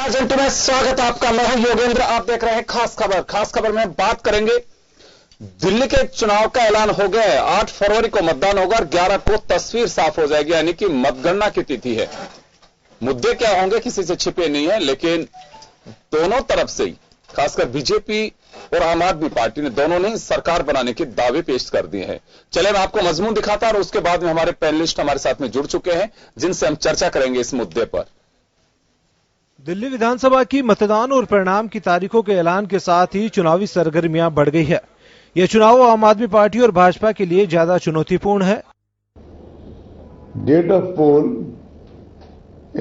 एजेंटे में स्वागत है आपका। मैं हूं योगेंद्र, आप देख रहे हैं खास खबर। खास खबर में बात करेंगे, दिल्ली के चुनाव का ऐलान हो गया है। 8 फरवरी को मतदान होगा और 11 को तस्वीर साफ हो जाएगी, यानी कि मतगणना की तिथि है। मुद्दे क्या होंगे किसी से छिपे नहीं है, लेकिन दोनों तरफ से ही, खासकर बीजेपी और आम आदमी पार्टी ने, दोनों ने सरकार बनाने के दावे पेश कर दिए हैं। चले मैं आपको मजमून दिखाता और उसके बाद में हमारे पैनलिस्ट हमारे साथ में जुड़ चुके हैं, जिनसे हम चर्चा करेंगे इस मुद्दे पर। दिल्ली विधानसभा की मतदान और परिणाम की तारीखों के ऐलान के साथ ही चुनावी सरगर्मियां बढ़ गई है। यह चुनाव आम आदमी पार्टी और भाजपा के लिए ज्यादा चुनौतीपूर्ण है। Date of poll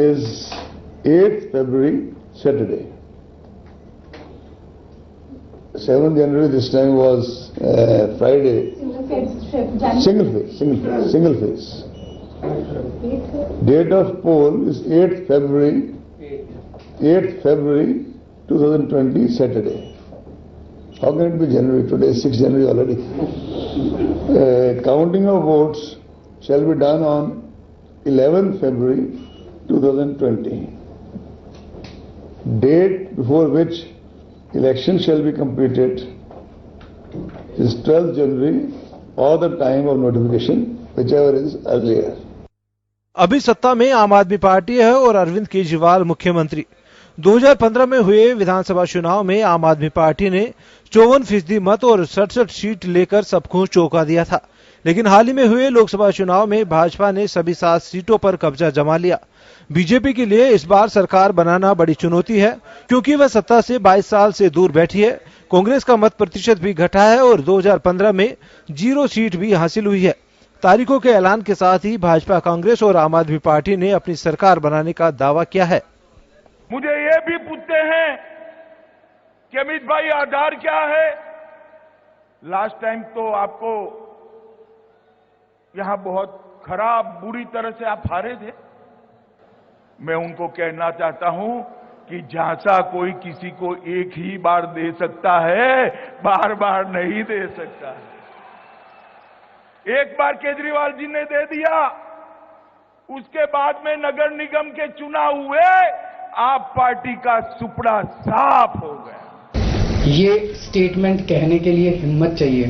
is 8 February, Saturday. 7 January this time was Friday. Single phase. Date of poll is 8 February 2020, Saturday. How can it be January? Today is 6 January already. Counting of votes shall be done on 11 February 2020. Date before which election shall be completed is 12 January or the time of notification, whichever is earlier. अभी सत्ता में आम आदमी party है और अरविंद केजरीवाल मुख्यमंत्री। 2015 में हुए विधानसभा चुनाव में आम आदमी पार्टी ने 54% मत और 67 सीट लेकर सबको चौंका दिया था, लेकिन हाल ही में हुए लोकसभा चुनाव में भाजपा ने सभी 7 सीटों पर कब्जा जमा लिया। बीजेपी के लिए इस बार सरकार बनाना बड़ी चुनौती है, क्योंकि वह सत्ता से 22 साल से दूर बैठी है। कांग्रेस का मत प्रतिशत भी घटा है और 2015 में 0 सीट भी हासिल हुई है। तारीखों के ऐलान के साथ ही भाजपा, कांग्रेस और आम आदमी पार्टी ने अपनी सरकार बनाने का दावा किया है। मुझे ये भी पूछते हैं कि अमित भाई आधार क्या है। लास्ट टाइम तो आपको यहां बहुत खराब, बुरी तरह से आप हारे थे। मैं उनको कहना चाहता हूं कि झांसा कोई किसी को एक ही बार दे सकता है, बार बार नहीं दे सकता है। एक बार केजरीवाल जी ने दे दिया, उसके बाद में नगर निगम के चुनाव हुए, आप पार्टी का सुपड़ा साफ हो गया। ये स्टेटमेंट कहने के लिए हिम्मत चाहिए।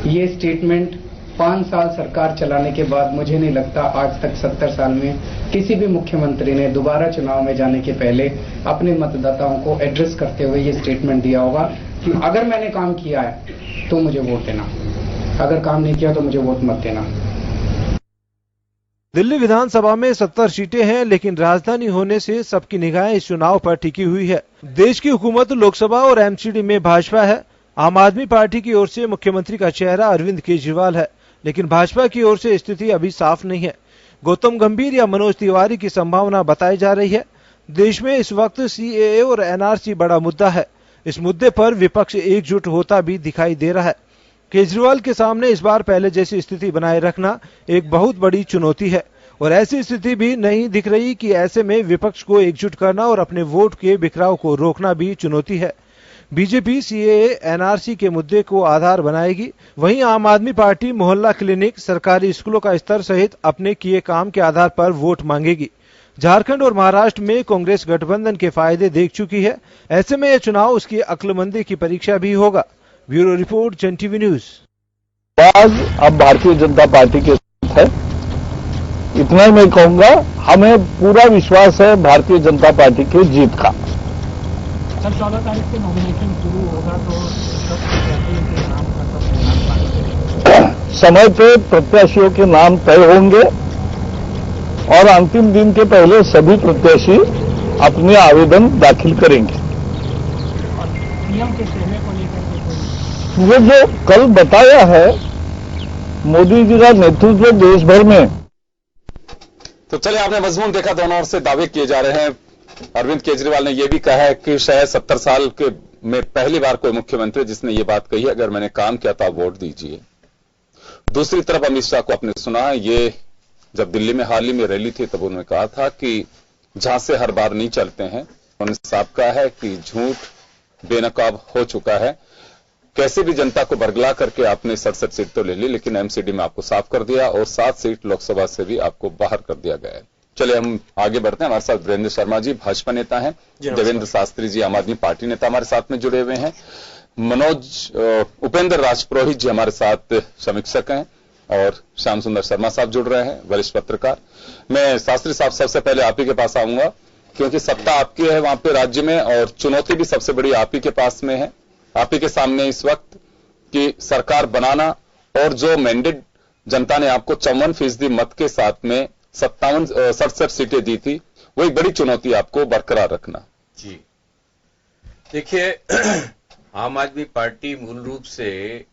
ये स्टेटमेंट 5 साल सरकार चलाने के बाद मुझे नहीं लगता आज तक 70 साल में किसी भी मुख्यमंत्री ने दोबारा चुनाव में जाने के पहले अपने मतदाताओं को एड्रेस करते हुए ये स्टेटमेंट दिया होगा कि अगर मैंने काम किया है तो मुझे वोट देना, अगर काम नहीं किया तो मुझे वोट मत देना। दिल्ली विधानसभा में 70 सीटें हैं, लेकिन राजधानी होने से सबकी निगाहें इस चुनाव पर टिकी हुई है। देश की हुकूमत लोकसभा और एमसीडी में भाजपा है। आम आदमी पार्टी की ओर से मुख्यमंत्री का चेहरा अरविंद केजरीवाल है, लेकिन भाजपा की ओर से स्थिति अभी साफ नहीं है। गौतम गंभीर या मनोज तिवारी की संभावना बताई जा रही है। देश में इस वक्त सीएए और एनआरसी बड़ा मुद्दा है। इस मुद्दे पर विपक्ष एकजुट होता भी दिखाई दे रहा है। केजरीवाल के सामने इस बार पहले जैसी स्थिति बनाए रखना एक बहुत बड़ी चुनौती है, और ऐसी स्थिति भी नहीं दिख रही कि ऐसे में विपक्ष को एकजुट करना और अपने वोट के बिखराव को रोकना भी चुनौती है। बीजेपी सीएए, एनआरसी के मुद्दे को आधार बनाएगी, वहीं आम आदमी पार्टी मोहल्ला क्लिनिक, सरकारी स्कूलों का स्तर सहित अपने किए काम के आधार पर वोट मांगेगी। झारखंड और महाराष्ट्र में कांग्रेस गठबंधन के फायदे देख चुकी है। ऐसे में यह चुनाव उसकी अक्लमंदी की परीक्षा भी होगा। ब्यूरो रिपोर्ट, जन टीवी न्यूज। आज अब भारतीय जनता पार्टी के साथ है, इतना ही मैं कहूंगा। हमें पूरा विश्वास है भारतीय जनता पार्टी की जीत का। सर 14 तारीख से नॉमिनेशन शुरू होगा, तो समय पे प्रत्याशियों के नाम तय होंगे और अंतिम दिन के पहले सभी प्रत्याशी अपने आवेदन दाखिल करेंगे। और पीएम के चेहरे को लेकर वो जो कल बताया है मोदी जी का नेतृत्व देश भर में। तो चलिए, आपने मजमून देखा, दोनों ओर से दावे किए जा रहे हैं। अरविंद केजरीवाल ने यह भी कहा है कि शायद 70 साल के में पहली बार कोई मुख्यमंत्री जिसने ये बात कही है, अगर मैंने काम किया तो आप वोट दीजिए। दूसरी तरफ अमित शाह को आपने सुना, ये जब दिल्ली में हाल ही में रैली थी तब उन्होंने कहा था कि झांसे हर बार नहीं चलते हैं। उन्होंने साफ कहा है कि झूठ बेनकाब हो चुका है। कैसे भी जनता को बरगला करके आपने 67 सीट तो ले ली, लेकिन एमसीडी में आपको साफ कर दिया और 7 सीट लोकसभा से भी आपको बाहर कर दिया गया है। चलिए हम आगे बढ़ते हैं। हमारे साथ वीरेंद्र शर्मा जी भाजपा नेता हैं, देवेंद्र शास्त्री जी आम आदमी पार्टी नेता हमारे साथ में जुड़े हुए हैं, उपेंद्र राजपुरोहित जी हमारे साथ समीक्षक हैं और श्याम सुंदर शर्मा साहब जुड़ रहे हैं, वरिष्ठ पत्रकार। मैं शास्त्री साहब सबसे पहले आप ही के पास आऊंगा, क्योंकि सत्ता आपकी है वहां पे राज्य में और चुनौती भी सबसे बड़ी आप ही के पास में है, आप ही के सामने इस वक्त कि सरकार बनाना और जो मैंडेट जनता ने आपको 54% मत के साथ में 67 सीटें दी थी, वो एक बड़ी चुनौती आपको बरकरार रखना। जी देखिए, आम आदमी पार्टी मूल रूप से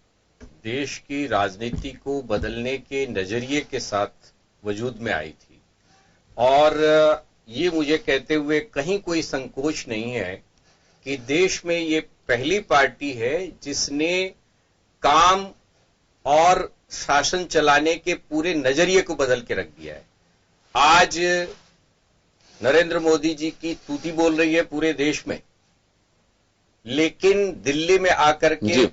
देश की राजनीति को बदलने के नजरिए के साथ वजूद में आई थी और ये मुझे कहते हुए कहीं कोई संकोच नहीं है कि देश में ये पहली पार्टी है जिसने काम और शासन चलाने के पूरे नजरिए को बदल के रख दिया है। आज नरेंद्र मोदी जी की तूती बोल रही है पूरे देश में, लेकिन दिल्ली में आकर के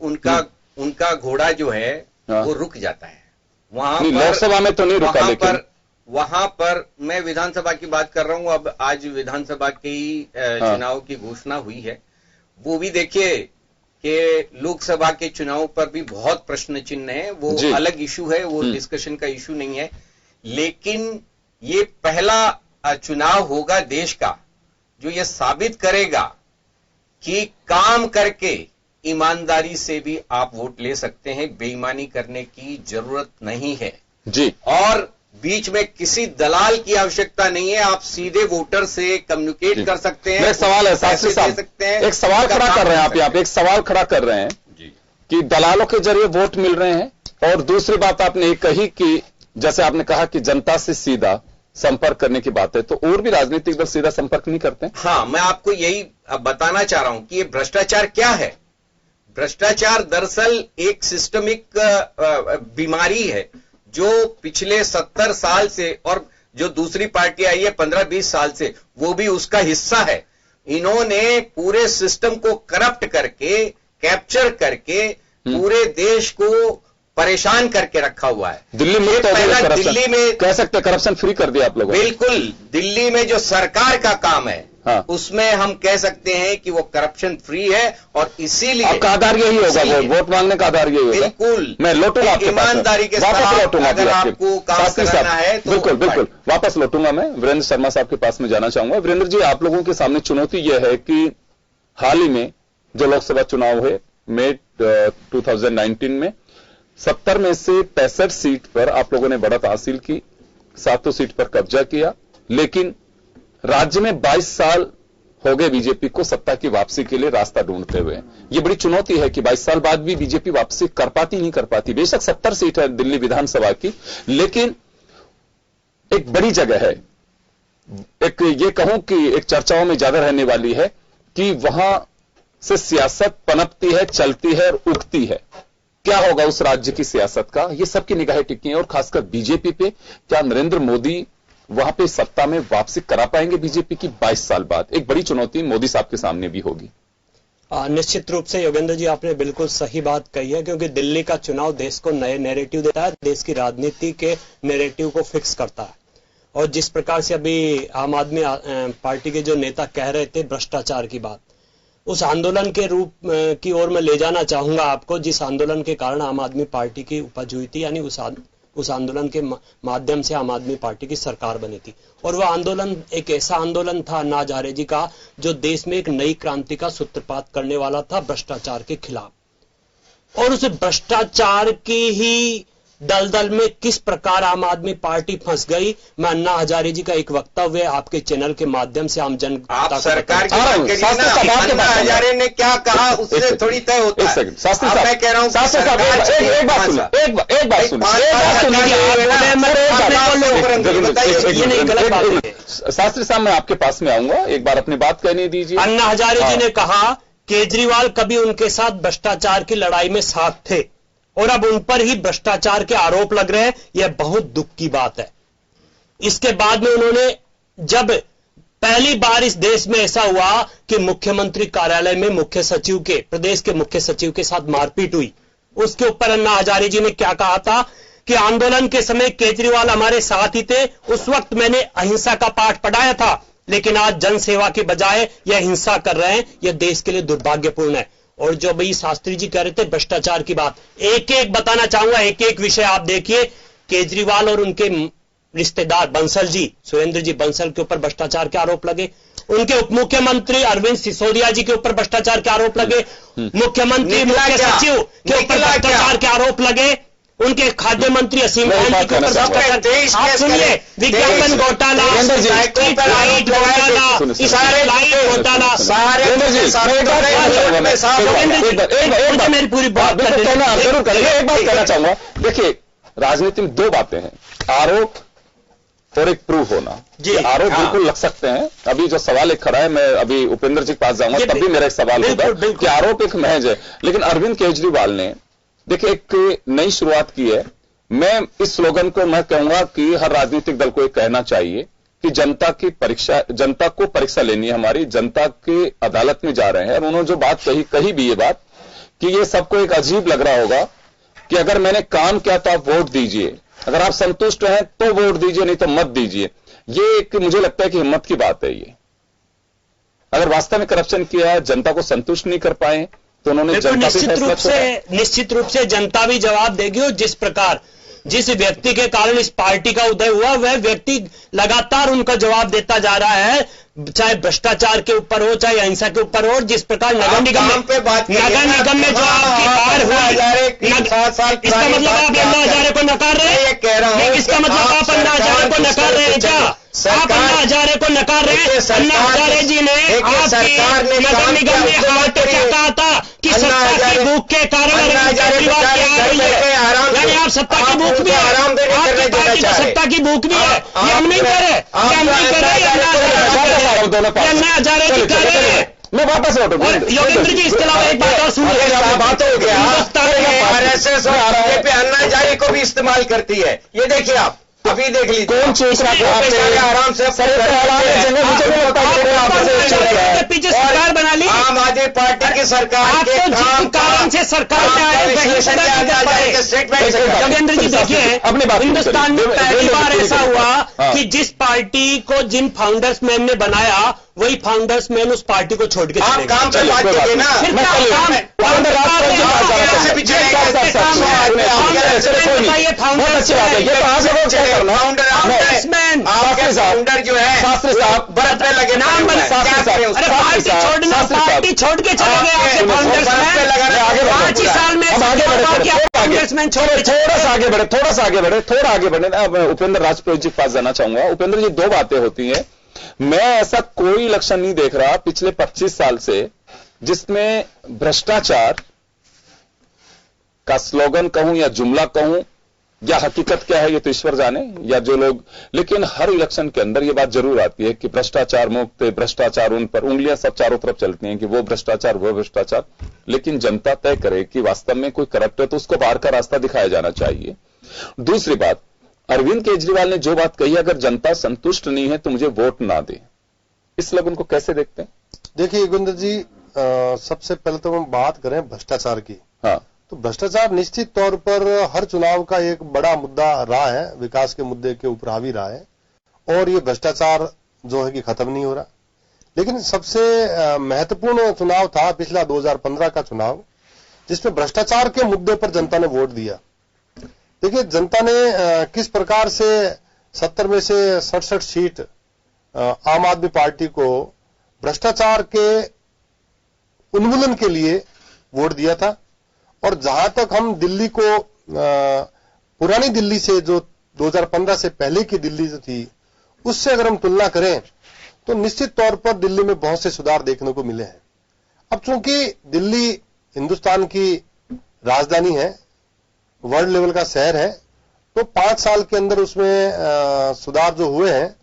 उनका घोड़ा जो है वो रुक जाता है। वहां पर लोकसभा में तो नहीं रुका, लेकिन वहां पर मैं विधानसभा की बात कर रहा हूं। अब आज विधानसभा की चुनाव की घोषणा हुई है, वो भी देखिए कि लोकसभा के चुनाव पर भी बहुत प्रश्न चिन्ह है, वो अलग इशू है, वो डिस्कशन का इशू नहीं है। लेकिन ये पहला चुनाव होगा देश का जो ये साबित करेगा कि काम करके ईमानदारी से भी आप वोट ले सकते हैं, बेईमानी करने की जरूरत नहीं है जी। और बीच में किसी दलाल की आवश्यकता नहीं है, आप सीधे वोटर से कम्युनिकेट कर सकते हैं। एक सवाल है शास्त्री साहब, एक सवाल खड़ा कर रहे हैं आप यहाँ पे, एक सवाल खड़ा कर रहे हैं कि दलालों के जरिए वोट मिल रहे हैं, और दूसरी बात आपने ये कही कि जैसे आपने कहा कि जनता से सीधा संपर्क करने की बात है, तो और भी राजनीतिक दल सीधा संपर्क नहीं करते। हाँ, मैं आपको यही बताना चाह रहा हूं कि ये भ्रष्टाचार क्या है। भ्रष्टाचार दरअसल एक सिस्टमिक बीमारी है जो पिछले 70 साल से, और जो दूसरी पार्टी आई है 15-20 साल से, वो भी उसका हिस्सा है। इन्होंने पूरे सिस्टम को करप्ट करके, कैप्चर करके पूरे देश को परेशान करके रखा हुआ है। दिल्ली में पहला दिल्ली में कह सकते हैं करप्शन फ्री कर दिया आप लोगों ने। बिल्कुल, दिल्ली में जो सरकार का काम है उसमें हम कह सकते हैं कि वो करप्शन फ्री है, और इसीलिए आपका आधार यही होगा, वोट मांगने का आधार यही होगा। बिल्कुल, मैं लौटूंगा ईमानदारी के साथ अगर आपको काम करना है तो बिल्कुल वापस लौटूंगा। मैं वीरेंद्र शर्मा साहब के पास में जाना चाहूंगा। वीरेंद्र जी, आप लोगों के सामने चुनौती यह है कि हाल ही में जो लोकसभा चुनाव हुए मई 2019 में 70 में से 65 सीट पर आप लोगों ने बढ़त हासिल की, 7 सीट पर कब्जा किया, लेकिन राज्य में 22 साल हो गए बीजेपी को सत्ता की वापसी के लिए रास्ता ढूंढते हुए। ये बड़ी चुनौती है कि 22 साल बाद भी बीजेपी वापसी कर पाती नहीं कर पाती। बेशक 70 सीट है दिल्ली विधानसभा की, लेकिन एक बड़ी जगह है, एक ये कहूं कि एक चर्चाओं में ज्यादा रहने वाली है कि वहां से सियासत पनपती है, चलती है और उगती है। क्या होगा उस राज्य की सियासत का, ये सबकी निगाहें टिकी हैं, और खासकर बीजेपी पे। क्या नरेंद्र मोदी वहां पे सत्ता में वापसी करा पाएंगे बीजेपी की 22 साल बाद? एक बड़ी चुनौती मोदी साहब के सामने भी होगी। निश्चित रूप से योगेंद्र जी, आपने बिल्कुल सही बात कही है, क्योंकि दिल्ली का चुनाव देश को नए नैरेटिव देता है, देश की राजनीति के नैरेटिव को फिक्स करता है। और जिस प्रकार से अभी आम आदमी पार्टी के जो नेता कह रहे थे भ्रष्टाचार की बात, उस आंदोलन के रूप की ओर मैं ले जाना चाहूंगा आपको, जिस आंदोलन के कारण आम आदमी पार्टी की उपज हुई थी, यानी उस आंदोलन के माध्यम से आम आदमी पार्टी की सरकार बनी थी। और वह आंदोलन एक ऐसा आंदोलन था अन्ना हजारे जी का, जो देश में एक नई क्रांति का सूत्रपात करने वाला था भ्रष्टाचार के खिलाफ। और उस भ्रष्टाचार की ही दलदल में किस प्रकार आम आदमी पार्टी फंस गई, मैं अन्ना हजारे जी का एक वक्तव्य आपके चैनल के माध्यम से आम जनता आप सरकार की बात करिए ना, अन्ना हजारे ने क्या कहा उससे थोड़ी तय होता है। मैं कह रहा हूं एक बात सुनिए, शास्त्री साहब मैं आपके पास में आऊंगा, एक बार अपनी बात कहने दीजिए। अन्ना हजारे जी ने कहा केजरीवाल कभी उनके साथ भ्रष्टाचार की लड़ाई में साथ थे और अब उन पर ही भ्रष्टाचार के आरोप लग रहे हैं। यह बहुत दुख की बात है। इसके बाद में उन्होंने, जब पहली बार इस देश में ऐसा हुआ कि मुख्यमंत्री कार्यालय में मुख्य सचिव के, प्रदेश के मुख्य सचिव के साथ मारपीट हुई, उसके ऊपर अन्ना हजारे जी ने क्या कहा था कि आंदोलन के समय केजरीवाल हमारे साथ ही थे। उस वक्त मैंने अहिंसा का पाठ पढ़ाया था, लेकिन आज जनसेवा के बजाय यह हिंसा कर रहे हैं। यह देश के लिए दुर्भाग्यपूर्ण है। और जो भाई शास्त्री जी कह रहे थे भ्रष्टाचार की बात, एक एक बताना चाहूंगा, एक एक विषय आप देखिए। केजरीवाल और उनके रिश्तेदार बंसल जी, सुरेंद्र जी बंसल के ऊपर भ्रष्टाचार के आरोप लगे। उनके उप मुख्यमंत्री अरविंद सिसोदिया जी के ऊपर भ्रष्टाचार के आरोप लगे। मुख्यमंत्री मुख्य सचिव के ऊपर भ्रष्टाचार के आरोप लगे। उनके खाद्य मंत्री असीम खान जी के ऊपर भ्रष्टाचार। आप सुनिए, विज्ञापन घोटाला, स्ट्रीट लाइट घोटाला, मेरी पूरी बात जरूर करेंगे। एक बात कहना चाहूंगा, देखिए राजनीति में दो बातें हैं, आरोप और एक प्रूफ होना। जी आरोप बिल्कुल लग सकते हैं। अभी जो सवाल एक खड़ा है, मैं अभी उपेंद्र जी के पास जाऊंगा, तब भी मेरा एक सवाल होगा कि आरोप एक महज है। लेकिन अरविंद केजरीवाल ने देखिए एक नई शुरुआत की है। मैं इस स्लोगन को मैं कहूंगा कि हर राजनीतिक दल को एक कहना चाहिए कि जनता को परीक्षा लेनी है हमारी। जनता के अदालत में जा रहे हैं और उन्होंने जो बात कही भी ये बात कि ये सबको एक अजीब लग रहा होगा कि अगर मैंने काम किया तो आप वोट दीजिए, अगर आप संतुष्ट हैं तो वोट दीजिए, नहीं तो मत दीजिए। ये एक मुझे लगता है कि हिम्मत की बात है। ये अगर वास्तव में करप्शन किया है, जनता को संतुष्ट नहीं कर पाए तो उन्होंने निश्चित रूप से जनता भी जवाब देगी। और जिस प्रकार जिस व्यक्ति के कारण इस पार्टी का उदय हुआ, वह व्यक्ति लगातार उनका जवाब देता जा रहा है, चाहे भ्रष्टाचार के ऊपर हो, चाहे अहिंसा के ऊपर हो। जिस प्रकार नगर निगम में जो आपकी बाढ़ हुई, इसका मतलब आप अन्ना हजारे को नकार रहे हैं? इसका मतलब आप अन्ना हजारे को नकार रहे हैं क्या? आप अन्ना हजारे को नकार रहे हैं? अन्ना हजारे जी ने आपकी नगर निगम में हाथ तो क्या कहा था कि सत्ता की भूख के कारण केजरीवाल की आ रही है, यानी आप सत्ता की भूख भी है, आपकी पार्टी को सत्ता की भूख भी है। ये हम नहीं कर रहे, हम नहीं कर रहे, अन्ना हजारे जी कर रहे हैं। मैं वापस योगेंद्र जी इसके अलावा एक बात और सुनिए, बात हो गया आरएसएस और बीजेपी अन्ना हजारे को भी इस्तेमाल करती है। ये देखिए आप अभी देख लीजिए कौन चीज आराम से पीछे सरकार बना ली, आम आदमी पार्टी की सरकार के कारण से सरकार में आए। योगेंद्र जी देखिए, हिंदुस्तान में पहली बार ऐसा हुआ कि जिस पार्टी को जिन फाउंडर्स मैन ने बनाया, वही फाउंडर्स मैन उस पार्टी को छोड़ के चले काम पे बात कीजिए ना। फाउंडर जो है शास्त्री साहब बरत में लगे नाम पार्टी छोड़ के चले गए आपके फाउंडर्स मैन। 5 ही साल में फाउंडर्स मैन छोड़ के थोड़ा सा आगे बढ़े। उपेंद्र राजपूत जी के पास जाना चाहूंगा। उपेंद्र जी, दो बातें होती हैं। मैं ऐसा कोई लक्षण नहीं देख रहा पिछले 25 साल से जिसमें भ्रष्टाचार का स्लोगन कहूं या जुमला कहूं या हकीकत क्या है ये तो ईश्वर जाने, या जो लोग, लेकिन हर इलेक्शन के अंदर ये बात जरूर आती है कि भ्रष्टाचार मुक्त, भ्रष्टाचार, उन पर उंगलियां सब चारों तरफ चलती हैं कि वो भ्रष्टाचार। लेकिन जनता तय करे कि वास्तव में कोई करप्ट है तो उसको बाहर का रास्ता दिखाया जाना चाहिए। दूसरी बात, अरविंद केजरीवाल ने जो बात कही, अगर जनता संतुष्ट नहीं है तो मुझे वोट ना दे, इस लोग उनको कैसे देखते हैं? देखिए योगेंद्र जी, सबसे पहले तो हम बात करें भ्रष्टाचार की। हाँ, तो भ्रष्टाचार निश्चित तौर पर हर चुनाव का एक बड़ा मुद्दा रहा है, विकास के मुद्दे के ऊपर हावी रहा है, और ये भ्रष्टाचार जो है कि खत्म नहीं हो रहा। लेकिन सबसे महत्वपूर्ण चुनाव था पिछला 2015 का चुनाव, जिसमें भ्रष्टाचार के मुद्दे पर जनता ने वोट दिया। देखिए जनता ने किस प्रकार से 70 में से 67 सीट आम आदमी पार्टी को भ्रष्टाचार के उन्मूलन के लिए वोट दिया था। और जहां तक हम दिल्ली को पुरानी दिल्ली से, जो 2015 से पहले की दिल्ली जो थी, उससे अगर हम तुलना करें तो निश्चित तौर पर दिल्ली में बहुत से सुधार देखने को मिले हैं। अब चूंकि दिल्ली हिंदुस्तान की राजधानी है, वर्ल्ड लेवल का शहर है, तो 5 साल के अंदर उसमें सुधार जो हुए हैं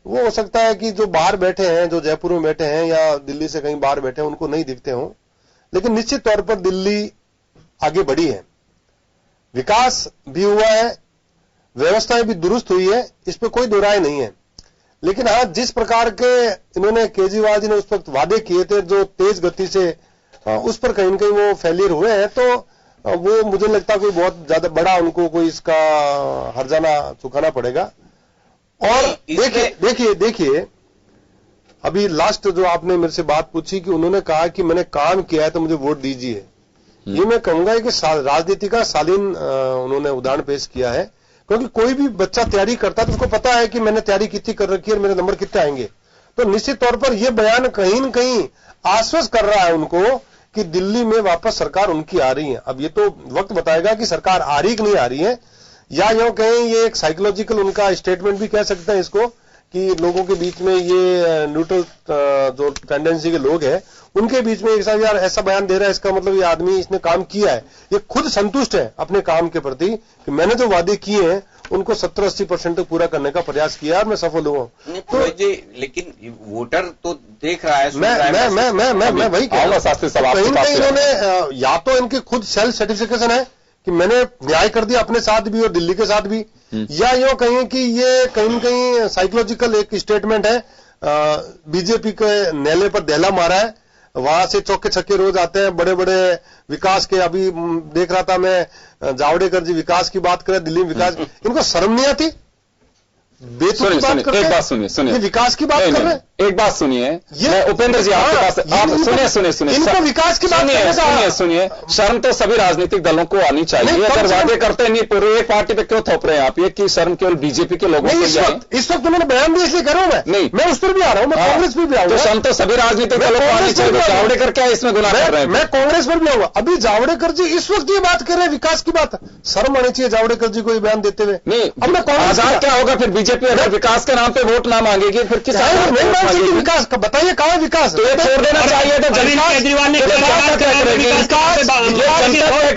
वो हो सकता है कि जो बाहर बैठे हैं, जो जयपुर में बैठे हैं या दिल्ली से कहीं बाहर बैठे हैं, उनको नहीं दिखते हों। लेकिन निश्चित तौर पर दिल्ली आगे बढ़ी है, विकास भी हुआ है, व्यवस्थाएं भी दुरुस्त हुई है, इस पर कोई दो राय नहीं है। लेकिन हाँ, जिस प्रकार के इन्होंने केजरीवाल जी ने उस वक्त वादे किए थे, जो तेज गति से उस पर कहीं न कहीं वो फेलियर हुए हैं। तो वो मुझे लगता कोई बहुत ज्यादा बड़ा उनको कोई इसका हर्जाना चुकाना पड़ेगा। और देखिए अभी लास्ट जो आपने मेरे से बात पूछी कि उन्होंने कहा कि मैंने काम किया है तो मुझे वोट दीजिए, ये मैं कहूंगा कि राजनीति का शालीन उन्होंने उदाहरण पेश किया है। क्योंकि कोई भी बच्चा तैयारी करता है तो उसको पता है कि मैंने तैयारी कितनी कर रखी है और मेरे नंबर कितने आएंगे। तो निश्चित तौर पर यह बयान कहीं न कहीं आश्वस्त कर रहा है उनको कि दिल्ली में वापस सरकार उनकी आ रही है। अब ये तो वक्त बताएगा कि सरकार आ रही कि नहीं आ रही है, या यूं कहें ये एक साइकोलॉजिकल उनका स्टेटमेंट भी कह सकते हैं इसको कि लोगों के बीच में ये न्यूट्रल जो टेंडेंसी के लोग हैं उनके बीच में एक साथ यार ऐसा बयान दे रहा है, इसका मतलब ये आदमी इसने काम किया है, ये खुद संतुष्ट है अपने काम के प्रति कि मैंने जो वादे किए हैं उनको 70-80% तक पूरा करने का प्रयास किया और मैं सफल हुआ। तो लेकिन वोटर तो देख रहा है, मैं वही कह रहा हूं शास्त्री साहब, कहीं ना कहीं इन्होंने या तो इनकी खुद सेल्फ सर्टिफिकेशन है कि मैंने न्याय कर दिया अपने साथ भी और दिल्ली के साथ भी, या यूं कहें कि ये कहीं न कहीं साइकोलॉजिकल एक स्टेटमेंट है, बीजेपी के नेले पर दहला मारा है, वहां से चौके छक्के रोज आते हैं, बड़े बड़े विकास के, अभी देख रहा था मैं जावड़ेकर जी विकास की बात करें, दिल्ली में विकास, इनको शर्म नहीं आती? सुनिए, एक बात सुनिए, ये विकास की बात कर रहे हैं। एक बात सुनिए, उपेंद्र जी आपके पास, आप सुनिए, इनको विकास की बात सुनिए, शर्म तो सभी राजनीतिक दलों को आनी चाहिए। अगर वादे करते नहीं पूरे एक पार्टी पे क्यों थोप रहे हैं आप, ये कि शर्म केवल बीजेपी के लोगों को? इस वक्त उन्होंने बयान दिया इसलिए कर रहा हूं मैं, मैं उस पर भी आ रहा हूं, मैं कांग्रेस पर भी आऊंगा। शर्म तो सभी राजनीतिक दलों को आनी चाहिए। जावड़ेकर क्या इसमें गुनाह कर रहे हैं? मैं कांग्रेस पर भी आऊंगा। अभी जावड़ेकर जी इस वक्त ये बात कर रहे हैं विकास की बात, शर्म आनी चाहिए जावड़ेकर जी को ये बयान देते हुए। नहीं, अब मैं आजाद क्या होगा फिर बीजेपी अगर विकास के नाम पे वोट ना मांगेगी, फिर किस विकास का बताइए, कहां है विकास? तो ये छोड़ देना चाहिए। तो केजरीवाल ने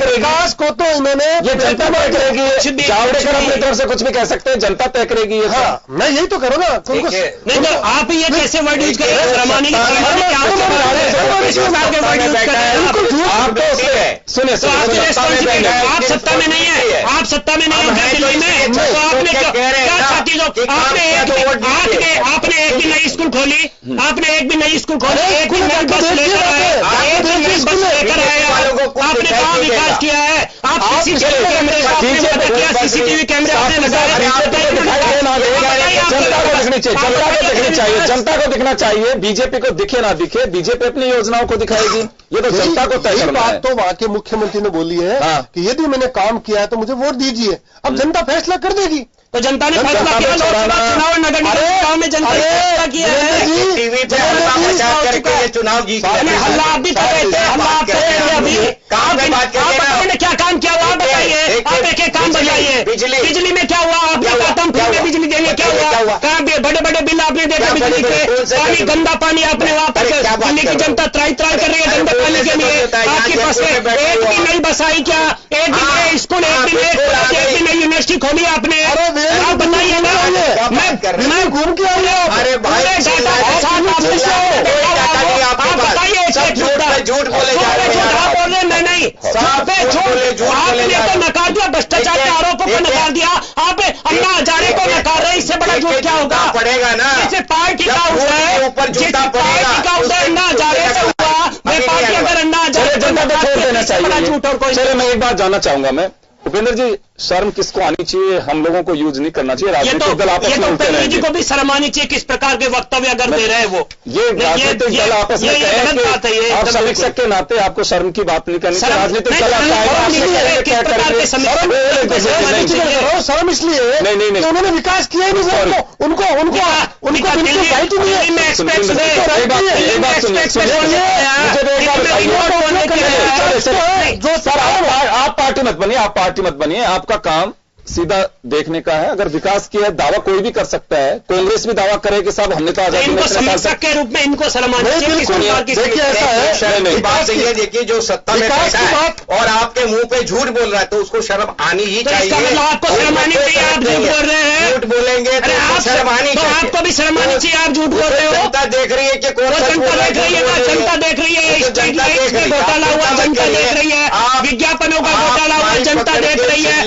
विकास को तो इन्होंने ये जनता तय करेगी, जावड़ेकर अपनी तरफ से कुछ भी कह सकते हैं, जनता तय करेगी। हाँ, मैं यही तो करूँ ना। नहीं तो आप ये कैसे वर्ड यूज करें? सुनिए, आप सत्ता में नहीं है, आप सत्ता में नहीं है दिल्ली में, तो आपने आपने एक भी नई स्कूल खोली, आपने एक भी नई स्कूल खोली, एक भी नई बस लेकर आए, एक भी नई बस लेकर आए, आपने कहाँ विकास किया है? आप सीसीटीवी कैमरे किया, सीसीटीवी कैमरे आपने लगाए, जनता को दिखना चाहिए, बीजेपी को दिखे ना दिखे, बीजेपी अपनी योजनाओं को दिखाएगी, ये तो जनता को तय करना है। बात तो वहां के मुख्यमंत्री ने बोली है कि यदि मैंने काम किया है तो मुझे वोट दीजिए। अब जनता फैसला कर देगी। तो जनता ने फैसला किया, लोकसभा चुनाव नगर निगम चुनाव में जनता ने फैसला किया है। टीवी पे प्रचार करके ये चुनाव जीत गए। हल्ला आप भी कर रहे थे, हल्ला आप कर रहे थे अभी। आपने क्या काम किया आप बताइए, आप एक एक काम बताइए। बिजली में क्या हुआ? आपने कहा तुम फ्री में बिजली देंगे, क्या हुआ? कहाँ बड़े बड़े बिल आपने देखा बिजली के? पानी, गंदा पानी आपने वहां पर, दिल्ली की जनता त्राई कर रही है गंदे पानी के लिए। आपके पास एक भी नई बस आई क्या? एक भी नए स्कूल, एक भी नई यूनिवर्सिटी खोली आपने? आप बताइए ना, मैं घूम के आऊंगा। अरे भाई, आप बताइए, झूठ बोले जा रहे हैं। आप बोल रहे मैं नहीं, आपने तो नकार दिया, भ्रष्टाचार के आरोपों को नकार दिया, आप अन्ना हजारे को नकार रहे, इससे बड़ा झूठ क्या होगा? पड़ेगा ना, जैसे पार्टी का उदय, पार्टी का उदय अन्ना हजारे से हुआ, मैं पार्टी अगर अन्ना हजारे जनता को छोड़ देना चाहिए। झूठ और कोई। चलिए, मैं एक बात जानना चाहूंगा, मैं उपेंद्र जी, शर्म किसको आनी चाहिए? हम लोगों को यूज नहीं करना चाहिए। राजनीतिक दल आपस में उनके जी को भी शर्म आनी चाहिए किस प्रकार के वक्तव्य अगर दे रहे हैं वो। ये राजनीतिक दल आपस में आप समीक्षक के नाते आपको शर्म की बात नहीं करनी चाहिए। राजनीतिक दल शर्म इसलिए नहीं, उन्होंने विकास किया ही नहीं, उनको आप पार्टी मत बनिए, आपका काम सीधा देखने का है। अगर विकास किया है, दावा कोई भी कर सकता है, कांग्रेस भी दावा करे कि साहब हमने तो आजादी में समीक्षक के रूप में इनको शर्म आनी चाहिए। देखिए ऐसा है, बात ये देखिए, जो सत्ता में बैठा है और आपके मुंह पे झूठ बोल रहा है तो उसको शर्म आनी ही चाहिए। आपको शर्म आनी चाहिए, आप झूठ बोल रहे हैं। झूठ बोलेंगे तो शर्म आनी चाहिए, आपको भी शर्म आनी चाहिए, आप झूठ बोल रहे हो। जनता देख रही है कि कौन जनता देख रही है ना, जनता देख रही है, स्ट्रीट लाइट्स में घोटाला हुआ जनता देख रही है, विज्ञापनों का घोटाला हुआ जनता देख रही है।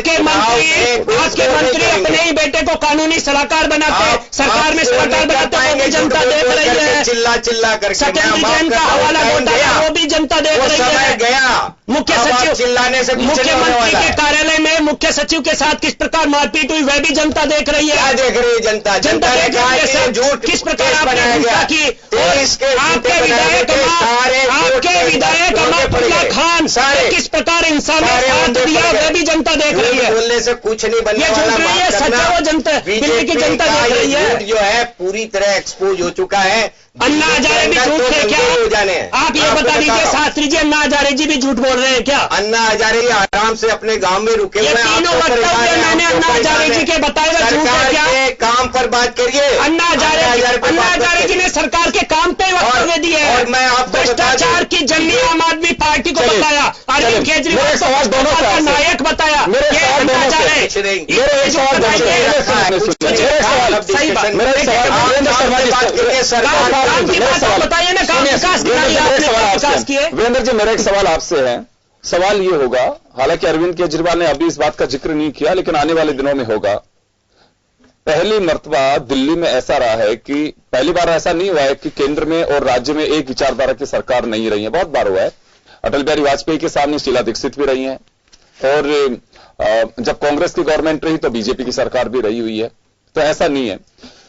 आपके मंत्री अपने ही बेटे को कानूनी सलाहकार बनाते, सरकार में सलाहकार बनाते, जनता देख रही है। चिल्ला करके सत्येंद्र जैन का हवाला घोटाला वो भी जनता देख रही है। गया मुख्य सचिव चिल्लाने से मुख्यमंत्री के कार्यालय में मुख्य सचिव के साथ किस प्रकार मारपीट हुई वह भी जनता देख रही है। क्या देख रही है जनता? जनता ने कहा कि झूठ किस प्रकार आपने हिंसा की, आपके विधायक अमरपुल्ला खान सारे किस प्रकार हिंसा में साथ दिया वह भी जनता देख रही है। बोलने से कुछ नहीं बनने वाला। ये सच है, वो जनता दिल्ली की जनता देख रही है। जो है पूरी तरह एक्सपोज हो चुका है। अन्ना हजारे भी झूठ थे क्या? आप ये बता दीजिए शास्त्री जी, अन्ना हजारे जी भी झूठ बोल रहे हैं क्या? अन्ना हजारे आराम से अपने गांव में रुके हुए हैं। तीनों वक्तव्य मैंने अन्ना हजारे जी के बताए हुए झूठ है क्या? काम पर बात करिए। अन्ना हजारे जी ने सरकार के काम पे वक्तव्य दिए और मैं आपको भ्रष्टाचार की जंगी आम आदमी पार्टी को बताया, अरविंद केजरीवाल का नायक बताया। बताइए ना, काम विकास किए। वीरेंद्र जी, मेरा एक सवाल आपसे है। सवाल ये होगा, हालांकि अरविंद केजरीवाल ने अभी इस बात का जिक्र नहीं किया, लेकिन आने वाले दिनों में होगा। पहली मर्तबा दिल्ली में ऐसा रहा है कि पहली बार ऐसा नहीं हुआ है कि केंद्र में और राज्य में एक विचारधारा की सरकार नहीं रही है। बहुत बार हुआ है। अटल बिहारी वाजपेयी के सामने शीला दीक्षित भी रही हैं, और जब कांग्रेस की गवर्नमेंट रही तो बीजेपी की सरकार भी रही हुई है। तो ऐसा नहीं है।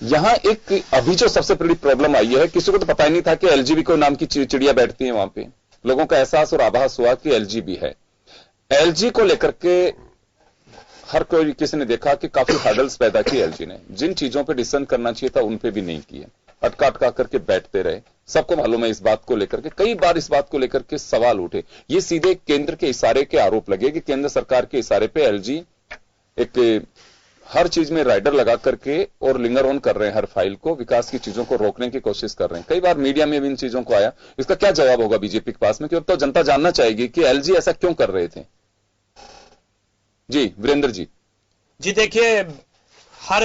यहां एक अभी जो सबसे बड़ी प्रॉब्लम आई है, किसी को तो पता ही नहीं था कि एलजीबी को नाम की चिड़िया बैठती है वहां पे। लोगों का एहसास और आभास हुआ कि एलजी भी है। एलजी को लेकर के हर कोई किसी ने देखा कि काफी हर्डल्स पैदा किए एलजी ने। जिन चीजों पे डिसीजन करना चाहिए था उन पे भी नहीं किए, अटका अटका करके बैठते रहे। सबको मालूम है इस बात को लेकर के, कई बार इस बात को लेकर के सवाल उठे। ये सीधे केंद्र के इशारे के आरोप लगे कि केंद्र सरकार के इशारे पे एलजी एक हर चीज में राइडर लगा करके और लिंगर ऑन कर रहे हैं, हर फाइल को, विकास की चीजों को रोकने की कोशिश कर रहे हैं। कई बार मीडिया में भी इन चीजों को आया। इसका क्या जवाब होगा बीजेपी के पास में? क्योंकि तो जनता जानना चाहेगी कि एलजी ऐसा क्यों कर रहे थे। जी वीरेंद्र जी। जी देखिए, हर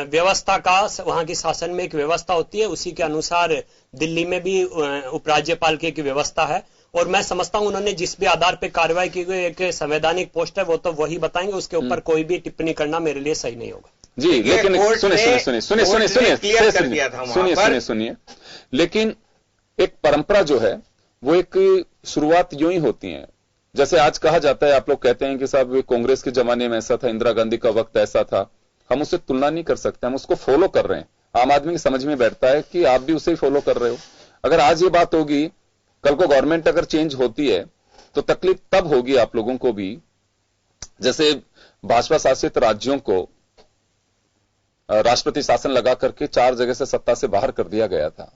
व्यवस्था का वहां की शासन में एक व्यवस्था होती है, उसी के अनुसार दिल्ली में भी उपराज्यपाल की एक व्यवस्था है। और मैं समझता हूं उन्होंने जिस भी आधार पे कार्रवाई की गई, एक संवैधानिक पोस्ट है, वो तो वही बताएंगे। उसके ऊपर कोई भी टिप्पणी करना मेरे लिए सही नहीं होगा। जी, लेकिन सुनिए, लेकिन एक परंपरा जो है वो एक शुरुआत यूं ही होती है। जैसे आज कहा जाता है, आप लोग कहते हैं कि साहब कांग्रेस के जमाने में ऐसा था, इंदिरा गांधी का वक्त ऐसा था। हम उससे तुलना नहीं कर सकते, हम उसको फॉलो कर रहे हैं। आम आदमी की समझ में बैठता है कि आप भी उसे ही फॉलो कर रहे हो। अगर आज ये बात होगी, कल को गवर्नमेंट अगर चेंज होती है तो तकलीफ तब होगी आप लोगों को भी। जैसे भाजपा शासित राज्यों को राष्ट्रपति शासन लगा करके 4 जगह से सत्ता से बाहर कर दिया गया था।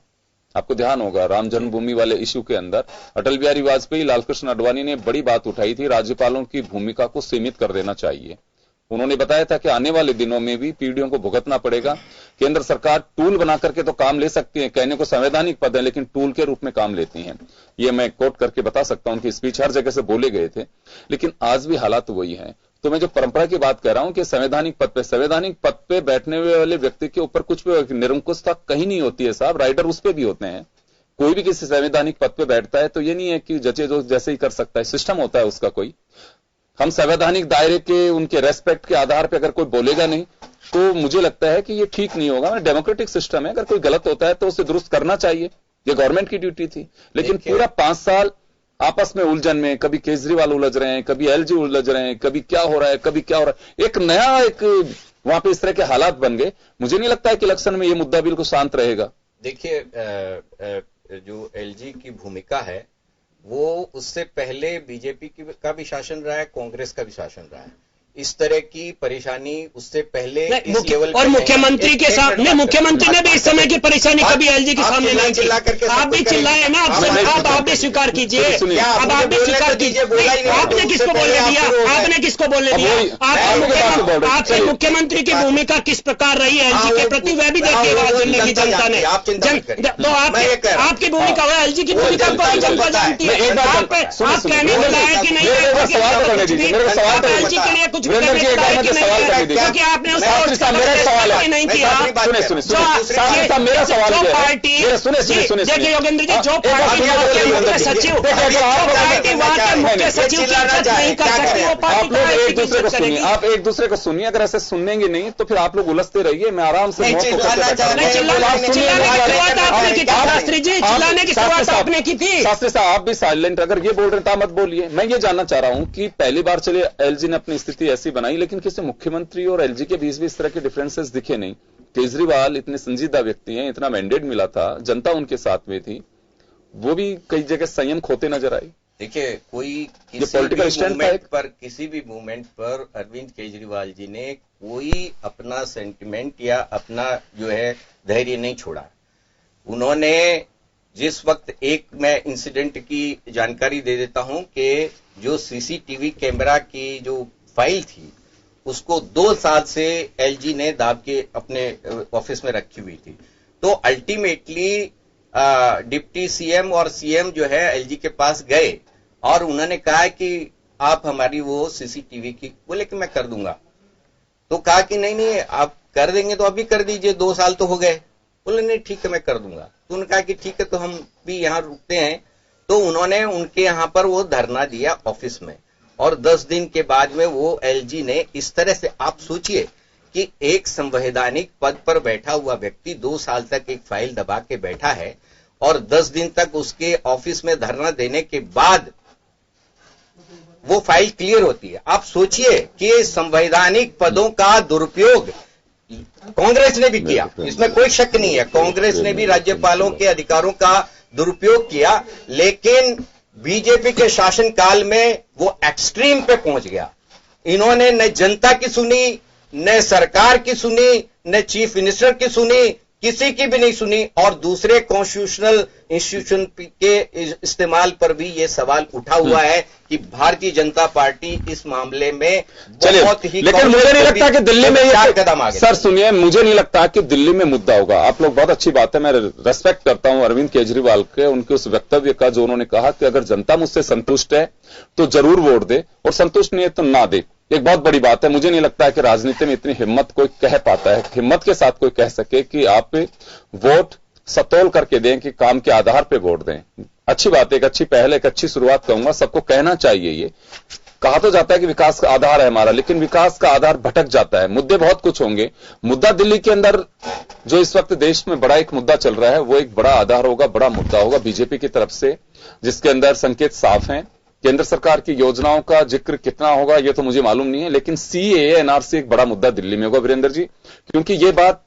आपको ध्यान होगा, राम जन्मभूमि वाले इश्यू के अंदर अटल बिहारी वाजपेयी, लालकृष्ण आडवाणी ने बड़ी बात उठाई थी, राज्यपालों की भूमिका को सीमित कर देना चाहिए। उन्होंने बताया था कि आने वाले दिनों में भी पीढ़ियों को भुगतना पड़ेगा। केंद्र सरकार टूल बना करके तो काम ले सकती है, कहने को संवैधानिक पद है, लेकिन टूल के रूप में काम लेती हैं। ये मैं कोट करके बता सकता हूं कि स्पीच हर जगह से बोले गए थे, लेकिन आज भी हालात वही हैं। तो मैं जो परंपरा की बात कर रहा हूं कि संवैधानिक पद पे बैठने वाले व्यक्ति के ऊपर कुछ भी निरंकुशता कहीं नहीं होती है साहब। राइडर उस पे भी होते हैं। कोई भी किसी संवैधानिक पद पे बैठता है तो ये नहीं है कि जचे जो जैसे ही कर सकता है, सिस्टम होता है उसका कोई। हम संवैधानिक दायरे के उनके रेस्पेक्ट के आधार पर अगर कोई बोलेगा नहीं तो मुझे लगता है कि ये ठीक नहीं होगा। डेमोक्रेटिक सिस्टम है, अगर कोई गलत होता है तो उसे दुरुस्त करना चाहिए, ये गवर्नमेंट की ड्यूटी थी। लेकिन पूरा 5 साल आपस में उलझन में, कभी केजरीवाल उलझ रहे हैं, कभी एलजी उलझ रहे हैं, कभी क्या हो रहा है, कभी क्या हो रहा है, एक नया वहां पे इस तरह के हालात बन गए। मुझे नहीं लगता है कि इलेक्शन में ये मुद्दा बिल्कुल शांत रहेगा। देखिए, जो एलजी की भूमिका है वो उससे पहले बीजेपी का भी शासन रहा है, कांग्रेस का भी शासन रहा है। इस तरह की परेशानी उससे पहले इस लेवल और मुख्यमंत्री के सामने, मुख्यमंत्री ने भी इस समय की परेशानी कभी एलजी के सामने नहीं की। आप भी चिल्लाए ना, आप भी स्वीकार कीजिए, अब आप भी स्वीकार कीजिए। आपने किसको बोलने दिया? आपने किसको बोलने दिया? आपके मुख्यमंत्री की भूमिका किस प्रकार रही है एलजी के प्रति, वह भी देखिएगा दिल्ली की जनता ने। तो आपकी भूमिका है, एलजी की भूमिका को जनता जानती है। आप कहने को लायक कि नहीं एलजी के लिए कुछ कुछ भी वीरेंद्र जी एक बार मुझे सवाल करने दीजिए, क्योंकि आपने शास्त्री साहब मेरा सवाल है, नहीं किया। सुने शास्त्री साहब मेरा सवाल है, सुने देखिए योगेंद्र जी, जो पार्टी मुख्य सचिव मुख्य सचिव की इज्जत नहीं कर सकती, वो आप लोग एक दूसरे को सुनिए, आप एक दूसरे को सुनिए, अगर ऐसे सुनेंगे नहीं तो फिर आप लोग उलझते रहिए, मैं आराम से शास्त्री साहब आप भी साइलेंट, अगर ये बोल रहे हैं मत बोलिए। मैं ये जानना चाह रहा हूं कि पहली बार चलिए एलजी ने अपनी स्थिति ऐसी बनाई, लेकिन किसी मुख्यमंत्री और एलजी के बीच भी इस तरह के डिफरेंसेस दिखे नहीं। केजरीवाल इतने संजीदा व्यक्ति हैं, इतना मैंडेट मिला था, जनता उनके साथ में थी, वो भी कई जगह संयम खोते नजर आए। देखिए, कोई किसी भी मूवमेंट पर अरविंद केजरीवाल जी ने कोई अपना सेंटिमेंट या अपना जो है धैर्य नहीं छोड़ा। उन्होंने जिस वक्त मैं इंसिडेंट की जानकारी दे देता हूं कि जो सीसीटीवी कैमरा की जो फाइल थी उसको 2 साल से एलजी ने दाब के अपने ऑफिस में रखी हुई थी। तो अल्टीमेटली डिप्टी सीएम और सीएम जो है एलजी के पास गए और उन्होंने कहा कि आप हमारी वो सीसीटीवी की, बोले कि मैं कर दूंगा। तो कहा कि नहीं आप कर देंगे तो अभी कर दीजिए, 2 साल तो हो गए। बोले नहीं ठीक है मैं कर दूंगा। तो उन्होंने कहा कि ठीक है तो हम भी यहां रुकते हैं। तो उन्होंने उनके यहां पर वो धरना दिया ऑफिस में, और 10 दिन के बाद में वो एलजी ने इस तरह से, आप सोचिए कि एक संवैधानिक पद पर बैठा हुआ व्यक्ति 2 साल तक एक फाइल दबा के बैठा है और 10 दिन तक उसके ऑफिस में धरना देने के बाद वो फाइल क्लियर होती है। आप सोचिए कि संवैधानिक पदों का दुरुपयोग कांग्रेस ने भी किया, इसमें कोई शक नहीं है। कांग्रेस ने भी राज्यपालों के अधिकारों का दुरुपयोग किया, लेकिन बीजेपी के शासनकाल में वो एक्सट्रीम पे पहुंच गया। इन्होंने न जनता की सुनी, न सरकार की सुनी, न चीफ मिनिस्टर की सुनी, किसी की भी नहीं सुनी, और दूसरे कॉन्स्टिट्यूशनल इंस्टीट्यूशन के इस्तेमाल पर भी ये सवाल उठा हुआ है कि भारतीय जनता पार्टी इस मामले में बहुत ही, लेकिन मुझे नहीं लगता कि दिल्ली में ये कदम आगे। सर सुनिए, मुझे नहीं लगता कि दिल्ली में मुद्दा होगा। आप लोग बहुत अच्छी बात है, मैं रेस्पेक्ट करता हूं अरविंद केजरीवाल के, उनके उस वक्तव्य का जो उन्होंने कहा कि अगर जनता मुझसे संतुष्ट है तो जरूर वोट दे और संतुष्ट नहीं है तो ना दे। एक बहुत बड़ी बात है। मुझे नहीं लगता है कि राजनीति में इतनी हिम्मत कोई कह पाता है, हिम्मत के साथ कोई कह सके कि आप वोट सतोल करके दें, कि काम के आधार पे वोट दें। अच्छी बात है, एक अच्छी पहल, एक अच्छी शुरुआत कहूंगा, सबको कहना चाहिए। ये कहा तो जाता है कि विकास का आधार है हमारा, लेकिन विकास का आधार भटक जाता है। मुद्दे बहुत कुछ होंगे। मुद्दा दिल्ली के अंदर जो इस वक्त देश में बड़ा एक मुद्दा चल रहा है, वो एक बड़ा आधार होगा, बड़ा मुद्दा होगा बीजेपी की तरफ से, जिसके अंदर संकेत साफ हैं। केंद्र सरकार की योजनाओं का जिक्र कितना होगा ये तो मुझे मालूम नहीं है, लेकिन सीएए एनआरसी एक बड़ा मुद्दा दिल्ली में होगा वीरेंद्र जी, क्योंकि ये बात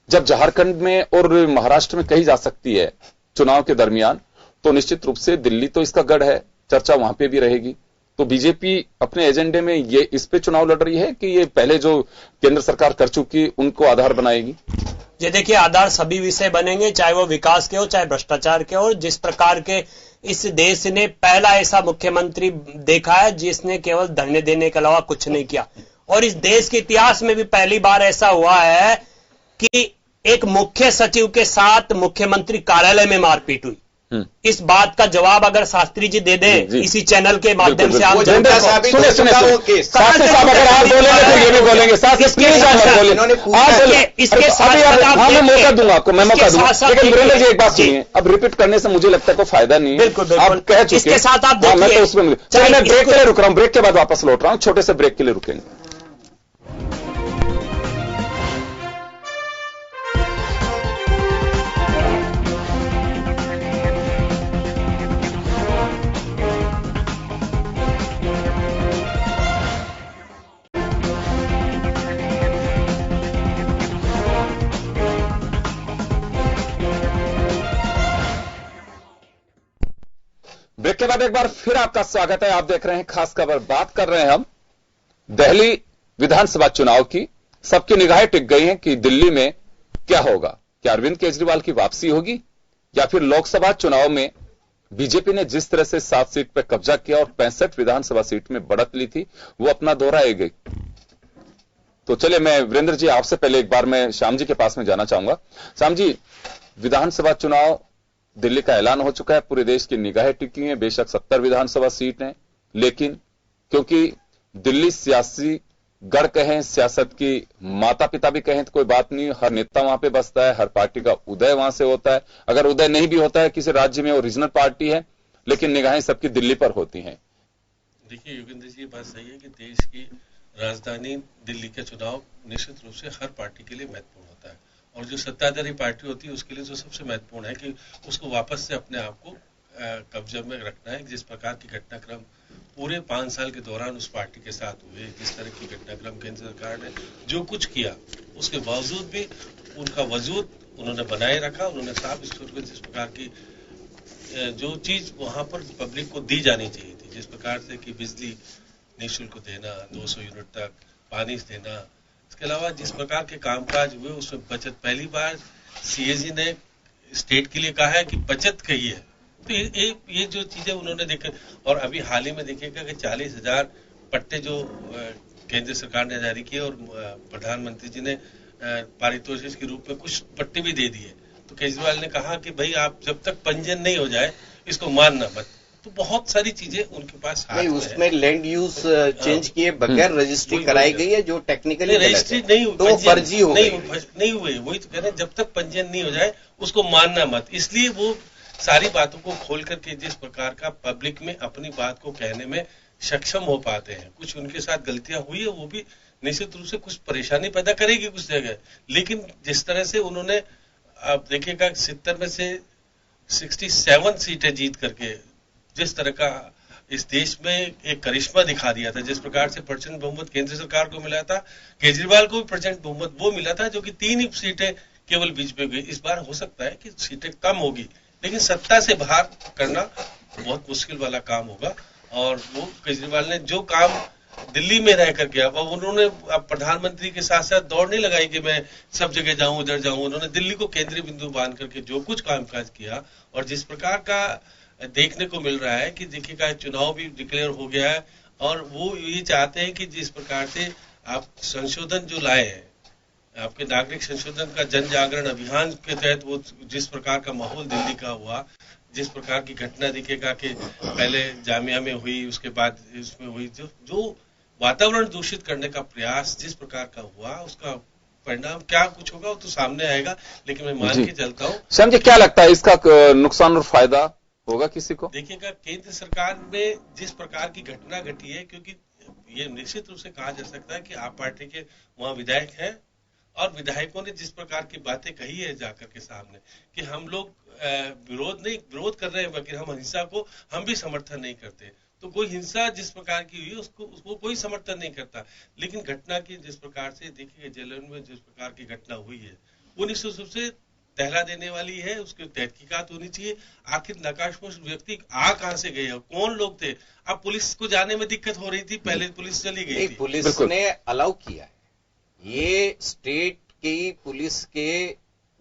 जब झारखंड में और महाराष्ट्र में कही जा सकती है चुनाव के दरमियान, तो निश्चित रूप से दिल्ली तो इसका गढ़ है, चर्चा वहां पे भी रहेगी। तो बीजेपी अपने एजेंडे में ये इस पे चुनाव लड़ रही है कि ये पहले जो केंद्र सरकार कर चुकी उनको आधार बनाएगी? ये देखिए, आधार सभी विषय बनेंगे, चाहे वो विकास के हो चाहे भ्रष्टाचार के हो। जिस प्रकार के इस देश ने पहला ऐसा मुख्यमंत्री देखा है जिसने केवल धरने देने के अलावा कुछ नहीं किया, और इस देश के इतिहास में भी पहली बार ऐसा हुआ है कि एक मुख्य सचिव के साथ मुख्यमंत्री कार्यालय में मारपीट हुई। इस बात का जवाब अगर शास्त्री जी दे दें इसी चैनल के माध्यम से, आप जनता शास्त्री साहब अगर आप बोलेंगे तो ये भी बोलेंगे। इसके साथ मैं मौका दूंगा आपको, मैं मौका दूंगा, लेकिन वीरेंद्र जी एक बात सुनिए, अब रिपीट करने से मुझे लगता है कोई फायदा नहीं है। आप कह चुके, इसके साथ आप मैं तो उसमें, चलिए मैं ब्रेक के लिए रुक रहा हूं, ब्रेक के बाद वापस लौट रहा हूं, छोटे से ब्रेक के लिए रुकेंगे। ब्रेक के बाद एक बार फिर आपका स्वागत है। आप देख रहे हैं खास खबर। बात कर रहे हैं हम दिल्ली विधानसभा चुनाव की। सबकी निगाहें टिक गई हैं कि दिल्ली में क्या होगा। क्या अरविंद केजरीवाल की वापसी होगी या फिर लोकसभा चुनाव में बीजेपी ने जिस तरह से 7 सीट पर कब्जा किया और 65 विधानसभा सीट में बढ़त ली थी वो अपना दोहराएगी। तो चलिए, मैं वीरेंद्र जी आपसे पहले एक बार मैं श्याम जी के पास में जाना चाहूंगा। श्याम जी, विधानसभा चुनाव दिल्ली का ऐलान हो चुका है, पूरे देश की निगाहें टिकी हैं। बेशक 70 विधानसभा सीट हैं, लेकिन क्योंकि दिल्ली सियासी गढ़ कहें, सियासत की माता पिता भी कहें तो कोई बात नहीं, हर नेता वहां पे बसता है, हर पार्टी का उदय वहां से होता है। अगर उदय नहीं भी होता है किसी राज्य में, वो रीजनल पार्टी है, लेकिन निगाहें सबकी दिल्ली पर होती हैं। देखिए योगेंद्र जी, ये बात सही है कि देश की राजधानी दिल्ली का चुनाव निश्चित रूप से हर पार्टी के लिए महत्वपूर्ण होता है, और जो सत्ताधारी पार्टी होती है उसके लिए तो सबसे महत्वपूर्ण है कि उसको वापस से अपने आप को कब्जे में रखना है। जिस प्रकार की घटनाक्रम पूरे 5 साल के दौरान उस पार्टी के साथ हुए, जिस तरह की घटनाक्रम केंद्र सरकार ने जो कुछ किया, उसके बावजूद भी उनका वजूद उन्होंने बनाए रखा। उन्होंने साफ स्पष्ट जिस प्रकार की जो चीज वहां पर पब्लिक को दी जानी चाहिए थी, जिस प्रकार से कि बिजली निःशुल्क देना, 200 यूनिट तक पानी देना, इसके अलावा जिस प्रकार के कामकाज हुए उसमें बचत, पहली बार सीएजी ने स्टेट के लिए कहा है कि बचत कही है। तो ये जो चीजें उन्होंने देखा, और अभी हाल ही में देखिएगा कि 40,000 पट्टे जो केंद्र सरकार ने जारी किए और प्रधानमंत्री जी ने पारितोषिक के रूप में कुछ पट्टे भी दे दिए। तो केजरीवाल ने कहा कि भाई आप जब तक पंजीयन नहीं हो जाए इसको मानना मत। तो बहुत सारी चीजें उनके पास हाथ में उसमें लैंड यूज चेंज किए बगैर रजिस्ट्री कराई गई है, जो टेक्निकली रजिस्ट्री नहीं हुई, तो फर्जी हो गई, नहीं हुई। वही तो कह रहे हैं, जब तक पंजीयन नहीं हो जाए उसको मानना मत। इसलिए वो सारी बातों को खोल करके जिस प्रकार का पब्लिक में अपनी बात को कहने में सक्षम हो पाते हैं। कुछ उनके साथ गलतियां हुई है, वो भी निश्चित रूप से कुछ परेशानी पैदा करेगी कुछ जगह, लेकिन जिस तरह से उन्होंने, आप देखिएगा 70 में से 67 सीटें जीत करके जिस तरह का इस देश में एक करिश्मा दिखा दिया था, जिस प्रकार से प्रचंड बहुमत केंद्र सरकार को मिला था, केजरीवाल को भी प्रचंड बहुमत वो मिला था, जो कि 3 ही सीटें केवल बीच में गई। इस बार हो सकता है कि सीटें कम होगी, लेकिन सत्ता से बाहर करना बहुत मुश्किल वाला काम होगा। और वो केजरीवाल ने जो काम दिल्ली में रह कर किया, अब उन्होंने अब प्रधानमंत्री के साथ साथ दौड़ नहीं लगाई कि मैं सब जगह जाऊं, उधर जाऊं। उन्होंने दिल्ली को केंद्रीय बिंदु बांध करके जो कुछ कामकाज किया, और जिस प्रकार का देखने को मिल रहा है कि देखिएगा चुनाव भी डिक्लेयर हो गया है, और वो ये चाहते हैं कि जिस प्रकार से आप संशोधन जो लाए हैं, आपके नागरिक संशोधन का जन जागरण अभियान के तहत वो जिस प्रकार का माहौल दिल्ली का हुआ, जिस प्रकार की घटना दिखेगा कि पहले जामिया में हुई, उसके बाद इसमें हुई, जो वातावरण दूषित करने का प्रयास जिस प्रकार का हुआ, उसका परिणाम क्या कुछ होगा वो तो सामने आएगा। लेकिन मैं मान के चलता हूँ। श्याम जी, क्या लगता है इसका नुकसान और फायदा होगा किसी को? देखिएगा केंद्र सरकार में जिस प्रकार की घटना घटी है, क्योंकि ये निश्चित रूप से कहा जा सकता है कि आप पार्टी के वहां विधायक हैं, और विधायकों ने जिस प्रकार की बातें कही है जाकर के सामने कि हम लोग विरोध कर रहे हैं, बल्कि हम हिंसा को हम भी समर्थन नहीं करते। तो कोई हिंसा जिस प्रकार की हुई उसको कोई समर्थन नहीं करता, लेकिन घटना की जिस प्रकार से देखिए जेलन में जिस प्रकार की घटना हुई है, वो निश्चित रूप से दहला देने वाली है। उसकी तहकीकात होनी चाहिए, आखिर नकाशपोश व्यक्ति आ कहां से गए, कौन लोग थे। अब पुलिस को जाने में दिक्कत हो रही थी, पहले पुलिस चली गई थी। पुलिस ने अलाउ किया है, ये स्टेट की पुलिस के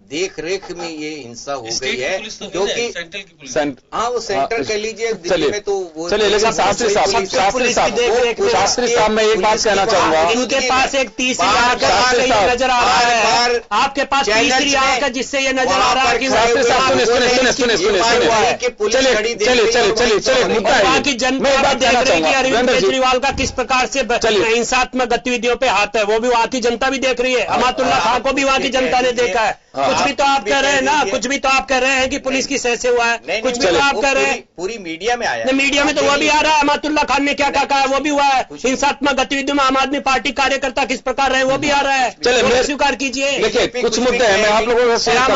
देख रेख में ये हिंसा हो गई है, क्योंकि सेंट्रल की पुलिस, हाँ वो सेंटर कह लीजिए, दिल्ली में तो वो चलिए। लेकिन शास्त्री साहब मैं एक बात कहना चाहूंगा, इनके पास एक तीसरी आंख नजर आ रहा है, आपके पास तीसरी आंख है जिससे ये नजर आ रहा है कि शास्त्री साहब चलिए मुद्दा वहाँ की जनता देख रही है कि अरविंद केजरीवाल का किस प्रकार से हिंसात्मक गतिविधियों पे हाथ है, वो भी वहाँ की जनता भी देख रही है। अमातुल्ला खान को भी वहाँ की जनता ने देखा है। कुछ भी तो आप कह रहे हैं ना, कुछ भी तो आप कह रहे हैं कि पुलिस की सह से हुआ है, कुछ भी तो आप कह रहे हैं। पूरी मीडिया में आया, मीडिया में तो वो भी आ रहा है। अमातुल्ला खान ने क्या क्या कहा वो भी हुआ है। हिंसात्मक गतिविधियों में आम आदमी पार्टी कार्यकर्ता किस प्रकार रहे वो भी आ रहा है। चलिए स्वीकार कीजिए। देखिए कुछ मुद्दे हैं, मैं आप लोगों से आम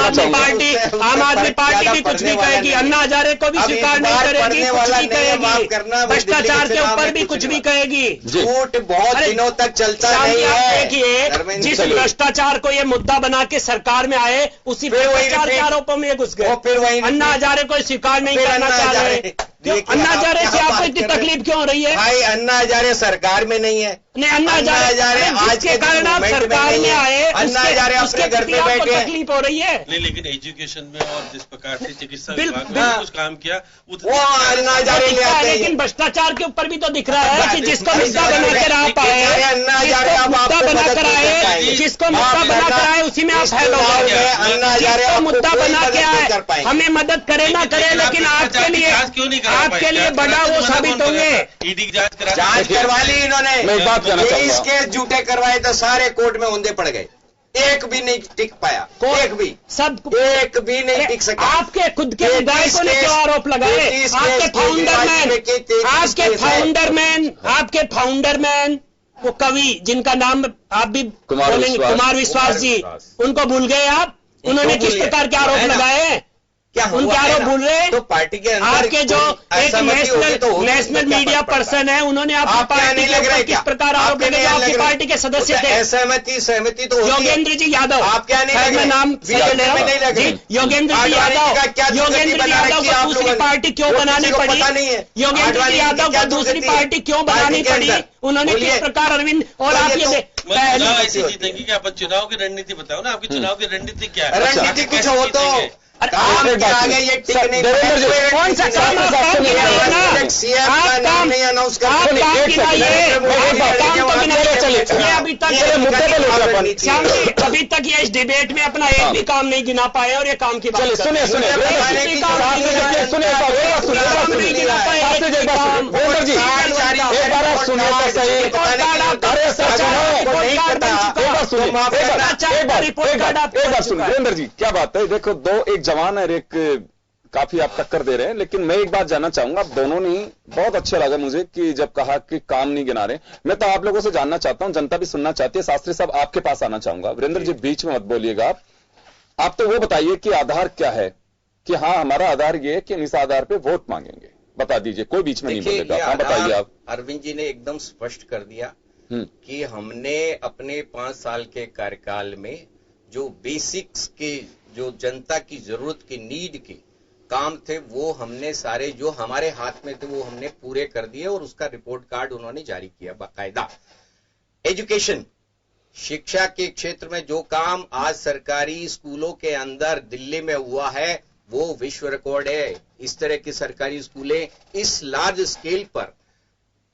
आदमी पार्टी भी कुछ भी कहेगी, अन्ना हजारे को भी स्वीकार नहीं करेगी, कुछ भी कहेगी, भ्रष्टाचार के ऊपर भी कुछ भी कहेगी। झूठ बहुत दिनों तक चलता नहीं है। देखिए जिस भ्रष्टाचार को ये मुद्दा बना के सरकार में आए, उसी भ्रष्टाचार के आरोपों में घुस गए। अन्ना हजारे को स्वीकार नहीं करना चाह रहे। अन्ना हजारे से आपको इतनी तकलीफ क्यों हो रही है? भाई अन्ना हजारे सरकार में नहीं है। नहीं, अन्ना हजारे आज के कारण आप सरकार में आए, अन्ना हजारे अपने घर पे बैठे, तकलीफ हो रही है। नहीं, लेकिन एजुकेशन में और जिस प्रकार से चिकित्सा विभाग में कुछ काम किया वो अन्ना हजारे ले आते हैं। लेकिन भ्रष्टाचार के ऊपर भी तो दिख रहा है कि जिसको मुद्दा बनाकर आप आए, मुद्दा बनाकर आए, जिसको मुद्दा बनाकर आए उसी में आप फैल हो गए। जिसको मुद्दा बना के आए, हमें मदद करे ना करे, लेकिन आज के लिए आपके लिए बड़ा वो साबित होंगे। ईडी की जांच करवा ली इन्होंने। मैं एक बात कहना चाहूंगा, 23 केस झूठे करवाए तो सारे कोर्ट में औंधे पड़ गए, एक भी नहीं टिक पाया, एक भी एक भी नहीं टिक सका। आपके खुद के विधायकों ने क्यों आरोप लगाए? आपके फाउंडर मैन वो कवि जिनका नाम आप भी बोलेंगे, कुमार विश्वास जी, उनको भूल गए आप? उन्होंने किस प्रकार के आरोप लगाए? क्या उनके आरोप भूल रहे? तो पार्टी के अंदर आपके जो एक नेशनल मीडिया पर्सन है, उन्होंने आपकी पार्टी के ऊपर किस प्रकार आरोप लगे जो आपकी पार्टी के सदस्य थे? सहमति तो योगेंद्र जी यादव, आप क्या नहीं मैं नाम योगेंद्र जी यादव को दूसरी पार्टी क्यों बनानी पड़ी? योगेंद्र जी यादव को दूसरी पार्टी क्यों बनानी पड़ी? उन्होंने किस प्रकार अरविंद और आप ये ऐसे जीतेंगे कि आप चुनाव की रणनीति बताओ ना, आपकी चुनाव की रणनीति क्या है? रणनीति कुछ हो तो आगे ये टिक नहीं, कौन सा काम सीएम का नाम नहीं अनाउंस कर, अभी तक ये इस डिबेट में अपना एक भी काम नहीं गिना पाए और ये काम की बात सुनिए वीरेंद्र जी, क्या बात है? देखो, दो, एक जवान है, एक काफी आप टक्कर दे रहे हैं, लेकिन मैं एक बात जानना चाहूंगा, आप दोनों ने बहुत अच्छा लगा मुझे कि जब कहा कि काम नहीं गिना रहे। मैं तो आप लोगों से जानना चाहता हूं, जनता भी सुनना चाहती है। शास्त्री साहब, आपके पास आना चाहूंगा। वीरेंद्र जी, बीच में मत बोलिएगा आप तो वो बताइए कि आधार क्या है, कि हाँ हमारा आधार ये है कि हम इस आधार पे वोट मांगेंगे, बता दीजिए, कोई बीच में नहीं बोलेगा। हाँ, बताइए आप। अरविंद जी ने एकदम स्पष्ट कर दिया कि हमने अपने 5 साल के कार्यकाल में जो बेसिक्स के, जो जनता की जरूरत की, नीड के काम थे, वो हमने सारे जो हमारे हाथ में थे वो हमने पूरे कर दिए और उसका रिपोर्ट कार्ड उन्होंने जारी किया बाकायदा। एजुकेशन, शिक्षा के क्षेत्र में जो काम आज सरकारी स्कूलों के अंदर दिल्ली में हुआ है वो विश्व रिकॉर्ड है। इस तरह की सरकारी स्कूलें इस लार्ज स्केल पर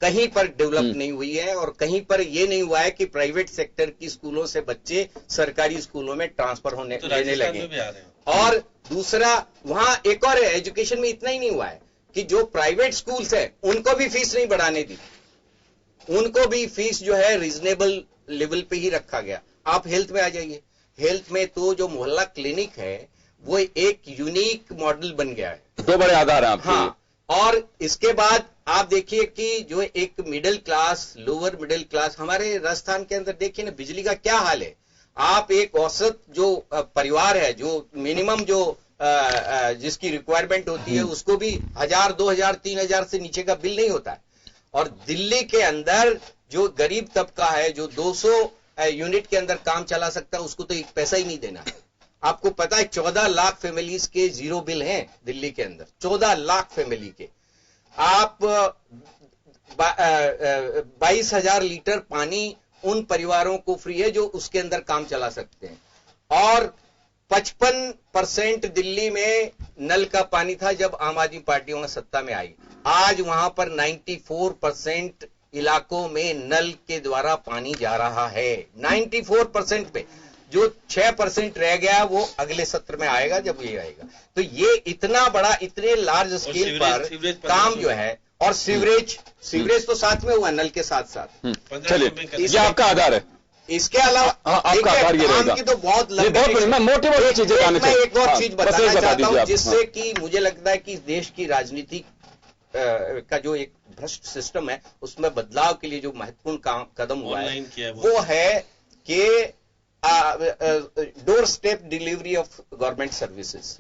कहीं पर डेवलप नहीं हुई है और कहीं पर यह नहीं हुआ है कि प्राइवेट सेक्टर की स्कूलों से बच्चे सरकारी स्कूलों में ट्रांसफर होने लेने लगे। और दूसरा, वहां एक और एजुकेशन में इतना ही नहीं हुआ है कि जो प्राइवेट स्कूल्स है उनको भी फीस नहीं बढ़ाने दी, उनको भी फीस जो है रीजनेबल लेवल पे ही रखा गया। आप हेल्थ में आ जाइए, हेल्थ में तो जो मोहल्ला क्लिनिक है वो एक यूनिक मॉडल बन गया है। 2 बड़े आधार हैं आपके। हाँ, और इसके बाद आप देखिए कि जो एक middle class, lower middle class, हमारे राजस्थान के अंदर देखिए ना बिजली का क्या हाल है। आप एक औसत जो परिवार है, जो मिनिमम जो जिसकी रिक्वायरमेंट होती है, उसको भी 1000, 2000, 3000 से नीचे का बिल नहीं होता है। और दिल्ली के अंदर जो गरीब तबका है, जो 200 यूनिट के अंदर काम चला सकता है, उसको तो एक पैसा ही नहीं देना है। आपको पता है 14 लाख फैमिलीज के जीरो बिल हैं दिल्ली के अंदर, 14 लाख फैमिली के। आप 22,000 लीटर पानी उन परिवारों को फ्री है जो उसके अंदर काम चला सकते हैं। और 55% दिल्ली में नल का पानी था जब आम आदमी पार्टी वहां सत्ता में आई। आज वहां पर 94% इलाकों में नल के द्वारा पानी जा रहा है। 94% पे जो 6% रह गया वो अगले सत्र में आएगा जब ये आएगा। तो ये इतना बड़ा, इतने लार्ज स्केल पर काम जो है, और सीवरेज तो साथ में हुआ, नल के साथ साथ। चलिए, ये आपका आधार है। इसके अलावा आपका आधार ये रहेगा। की तो बहुत मोटी चीजें, मैं एक और चीज बताना चाहता हूँ जिससे कि मुझे लगता है कि देश की राजनीति का जो एक भ्रष्ट सिस्टम है उसमें बदलाव के लिए जो महत्वपूर्ण कदम हुआ है वो है कि door step delivery of government services,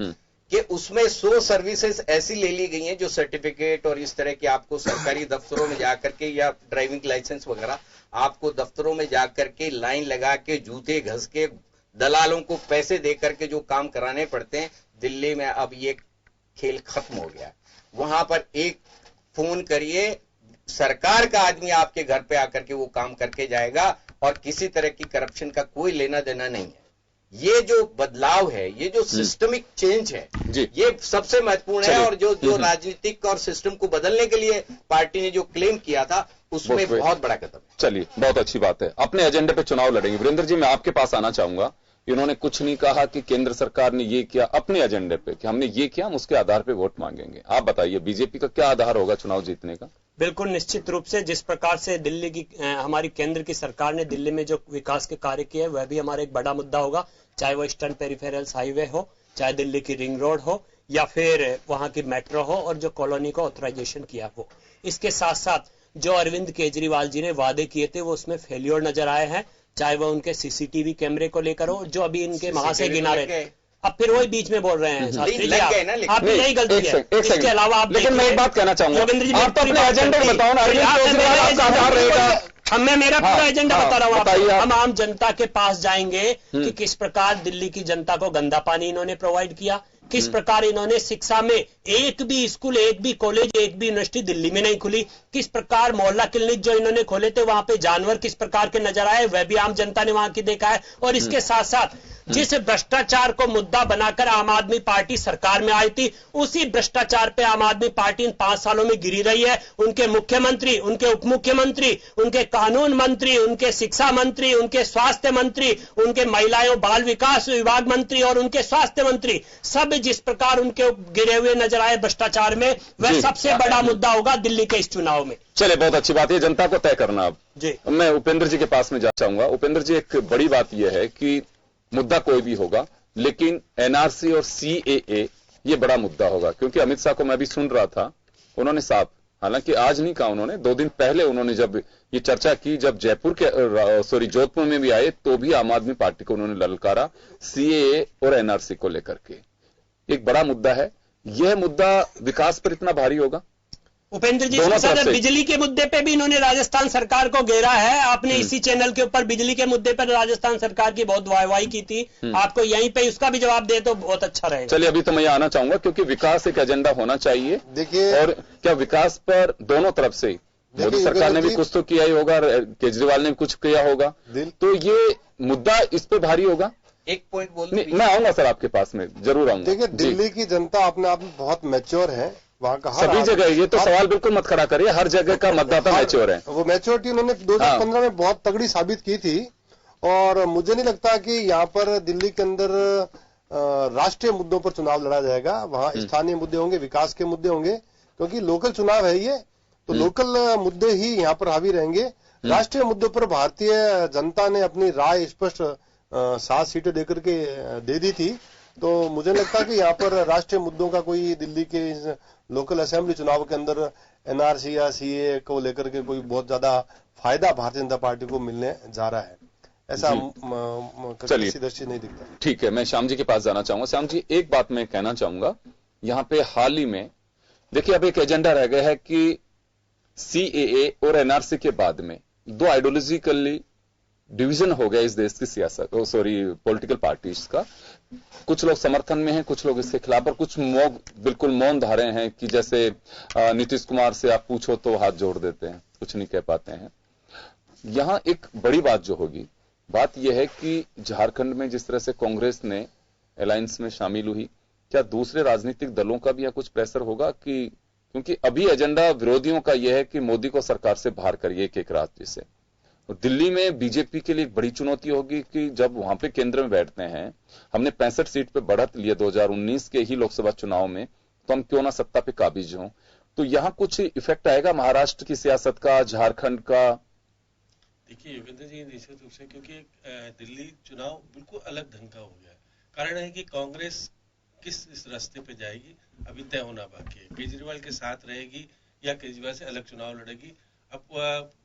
कि उसमें 100 सर्विसेज ऐसी ले ली गई हैं जो सर्टिफिकेट और इस तरह के आपको सरकारी दफ्तरों में जाकर के, या ड्राइविंग लाइसेंस वगैरह, आपको दफ्तरों में जाकर के लाइन लगा के, जूते घस के, दलालों को पैसे दे करके जो काम कराने पड़ते हैं। दिल्ली में अब ये खेल खत्म हो गया। वहां पर एक फोन करिए, सरकार का आदमी आपके घर पे आकर के वो काम करके जाएगा और किसी तरह की करप्शन का कोई लेना देना नहीं है। ये जो बदलाव है, ये जो सिस्टमिक चेंज है, ये सबसे महत्वपूर्ण है। और जो राजनीतिक और सिस्टम को बदलने के लिए पार्टी ने जो क्लेम किया था उसमें बहुत बड़ा कदम है। चलिए, बहुत अच्छी बात है। अपने एजेंडे पे चुनाव लड़ेंगे। वीरेंद्र जी, मैं आपके पास आना चाहूंगा। इन्होंने कुछ नहीं कहा कि केंद्र सरकार ने ये किया अपने एजेंडे पे कि हमने ये किया, हम उसके आधार पे वोट मांगेंगे। आप बताइए बीजेपी का क्या आधार होगा चुनाव जीतने का? बिल्कुल निश्चित रूप से जिस प्रकार से दिल्ली की हमारी केंद्र की सरकार ने दिल्ली में जो विकास के कार्य किए वह भी हमारा एक बड़ा मुद्दा होगा, चाहे वो ईस्टर्न पेरिफेरल्स हाईवे हो, चाहे दिल्ली की रिंग रोड हो, या फिर वहां की मेट्रो हो, और जो कॉलोनी का ऑथराइजेशन किया हो। इसके साथ साथ जो अरविंद केजरीवाल जी ने वादे किए थे वो उसमें फेल्योर नजर आए हैं, चाहे वो उनके सीसीटीवी कैमरे को लेकर हो, जो अभी इनके वहां से गिना रहे थे। अब फिर वही बीच में बोल रहे हैं शास्त्री जी, आपकी यही गलती है। इसके अलावा आप लेकिन मैं एक बात कहना चाहूंगा, योगेंद्र जी आप तो अपने एजेंडे बताओ ना, मैं मेरा पूरा एजेंडा बता रहा हूँ आपको। हम आम जनता के पास जाएंगे कि किस प्रकार दिल्ली की जनता को गंदा पानी इन्होंने प्रोवाइड किया, किस प्रकार इन्होंने शिक्षा में एक भी स्कूल, एक भी कॉलेज, एक भी यूनिवर्सिटी दिल्ली में नहीं खुली, किस प्रकार मोहल्ला क्लिनिक जो इन्होंने खोले थे वहां पे जानवर किस प्रकार के नजर आए वह भी आम जनता ने वहां की देखा है। और इसके साथ साथ जिस भ्रष्टाचार को मुद्दा बनाकर आम आदमी पार्टी सरकार में आई थी, उसी भ्रष्टाचार पे आम आदमी पार्टी इन 5 सालों में गिरी रही है। उनके मुख्यमंत्री, उनके उप मुख्यमंत्री, उनके कानून मंत्री, उनके शिक्षा मंत्री, उनके स्वास्थ्य मंत्री, उनके महिला एवं बाल विकास विभाग मंत्री और उनके स्वास्थ्य मंत्री सब जिस प्रकार उनके गिरे हुए नजर आए भ्रष्टाचार में, वह सबसे बड़ा मुद्दा होगा दिल्ली के इस चुनाव में। चले, बहुत अच्छी बात है, जनता को तय करना। अब जी मैं उपेंद्र जी के पास में जा चाहूंगा। उपेंद्र जी, एक बड़ी बात यह है कि मुद्दा कोई भी होगा, लेकिन एनआरसी और सीएए ये बड़ा मुद्दा होगा, क्योंकि अमित शाह को मैं भी सुन रहा था, उन्होंने साफ, हालांकि आज नहीं कहा उन्होंने, 2 दिन पहले उन्होंने जब ये चर्चा की, जब जोधपुर में भी आए तो भी आम आदमी पार्टी को उन्होंने ललकारा सीएए और एनआरसी को लेकर के। एक बड़ा मुद्दा है, यह मुद्दा विकास पर इतना भारी होगा। उपेंद्र जी, बिजली के मुद्दे पे भी इन्होंने राजस्थान सरकार को घेरा है। आपने इसी चैनल के ऊपर बिजली के मुद्दे पर राजस्थान सरकार की बहुत वाहवाही की थी, आपको यहीं पे उसका भी जवाब दे तो बहुत अच्छा रहेगा। चलिए, अभी तो मैं आना चाहूंगा क्योंकि विकास एक एजेंडा होना चाहिए। देखिए, और क्या विकास पर दोनों तरफ से मोदी सरकार ने भी कुछ तो किया ही होगा, केजरीवाल ने भी कुछ किया होगा, तो ये मुद्दा इस पे भारी होगा। एक पॉइंट बोल, मैं आऊंगा सर आपके पास में, जरूर आऊंगा। देखिए, दिल्ली की जनता अपने आप में बहुत मैच्योर है, वहां का सभी जगह, ये तो सवाल बिल्कुल मत खड़ा करिए, हर जगह का मतदाता मैच्योर है। वो मैच्योरिटी उन्होंने 2015 में बहुत तगड़ी साबित की थी, और मुझे नहीं लगता कि यहाँ पर दिल्ली के अंदर राष्ट्रीय मुद्दों पर चुनाव लड़ा जाएगा। वहां स्थानीय मुद्दे होंगे, विकास के मुद्दे होंगे, क्योंकि लोकल चुनाव है ये, तो लोकल मुद्दे ही यहाँ पर हावी रहेंगे। राष्ट्रीय मुद्दों पर भारतीय जनता ने अपनी राय स्पष्ट 7 सीटें देकर के दे दी थी, तो मुझे लगता है कि यहाँ पर राष्ट्रीय मुद्दों का कोई दिल्ली के लोकल असेंबली चुनाव के अंदर एनआरसी या सीए को लेकर के कोई बहुत ज्यादा फायदा भारतीय जनता पार्टी को मिलने जा रहा है, ऐसा किसी दृष्टि नहीं दिखता। ठीक है, मैं श्याम जी के पास जाना चाहूंगा। श्याम जी, एक बात मैं कहना चाहूंगा, यहाँ पे हाल ही में देखिए अब एक एजेंडा रह गया है कि सीएए और एनआरसी के बाद में 2 आइडियोलॉजिकली डिवीजन हो गया इस देश की सियासत, पॉलिटिकल पार्टीज का। कुछ लोग समर्थन में हैं, कुछ लोग इसके खिलाफ, और कुछ बिल्कुल मौन धारे हैं कि जैसे नीतीश कुमार से आप पूछो तो हाथ जोड़ देते हैं, कुछ नहीं कह पाते हैं। यहां एक बड़ी बात जो होगी, बात यह है कि झारखंड में जिस तरह से कांग्रेस ने अलायंस में शामिल हुई, क्या दूसरे राजनीतिक दलों का भी यहां कुछ प्रेशर होगा कि, क्योंकि अभी एजेंडा विरोधियों का यह है कि मोदी को सरकार से बाहर करिए एक राज्य से। दिल्ली में बीजेपी के लिए एक बड़ी चुनौती होगी कि जब वहां पे केंद्र में बैठते हैं, हमने 65 सीट पे बढ़त लिया 2019 के ही लोकसभा चुनाव में, तो हम क्यों ना सत्ता पे काबिज हों। तो यहां कुछ इफेक्ट आएगा महाराष्ट्र की सियासत का, झारखंड का? देखिए योगेंद्र जी, निश्चित रूप से, क्योंकि दिल्ली चुनाव बिल्कुल अलग ढंग का हो गया है। कारण है कि कांग्रेस किस इस रास्ते पे जाएगी अभी तय होना बाकी है। केजरीवाल के साथ रहेगी या केजरीवाल से अलग चुनाव लड़ेगी, अब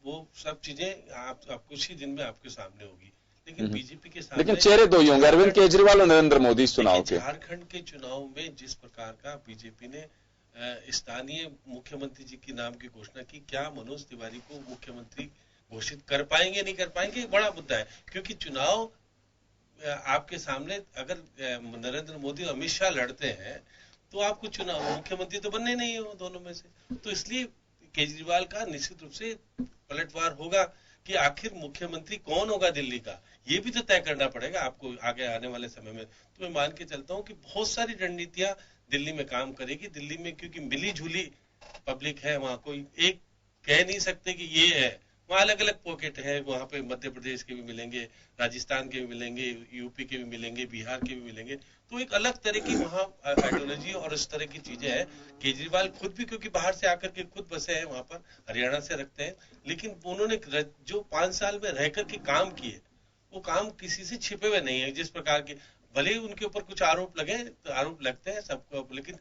वो सब चीजें आप कुछ ही दिन में आपके सामने होगी। लेकिन बीजेपी के सामने, लेकिन चेहरे 2 ही होंगे, अरविंद केजरीवाल और नरेंद्र मोदी इस चुनाव के। झारखंड के चुनाव में जिस प्रकार का बीजेपी ने स्थानीय मुख्यमंत्री जी के नाम की घोषणा की, क्या मनोज तिवारी को मुख्यमंत्री घोषित कर पाएंगे नहीं कर पाएंगे, एक बड़ा मुद्दा है। क्योंकि चुनाव आपके सामने अगर नरेंद्र मोदी और अमित शाह लड़ते हैं तो आपको चुनाव मुख्यमंत्री तो बनने नहीं हो दोनों में से। तो इसलिए केजरीवाल का निश्चित रूप से पलटवार होगा कि आखिर मुख्यमंत्री कौन होगा दिल्ली का, ये भी तो तय करना पड़ेगा आपको आगे आने वाले समय में। तो मैं मान के चलता हूं कि बहुत सारी रणनीतियां दिल्ली में काम करेगी। दिल्ली में क्योंकि मिली जुली पब्लिक है, वहां कोई एक कह नहीं सकते कि ये है, वहाँ अलग अलग पॉकेट है, वहाँ पे मध्य प्रदेश के भी मिलेंगे, राजस्थान के भी मिलेंगे, यूपी के भी मिलेंगे, बिहार के भी मिलेंगे। तो एक अलग तरह की वहाँ आइडियोलॉजी और इस तरह की चीजें हैं। केजरीवाल खुद भी क्योंकि बाहर से आकर के खुद बसे हैं वहां पर, हरियाणा से रखते हैं, लेकिन उन्होंने जो 5 साल में रह करके काम किए वो काम किसी से छिपे हुए नहीं है। जिस प्रकार के भले ही उनके ऊपर कुछ आरोप लगे, तो आरोप लगते हैं सबको, लेकिन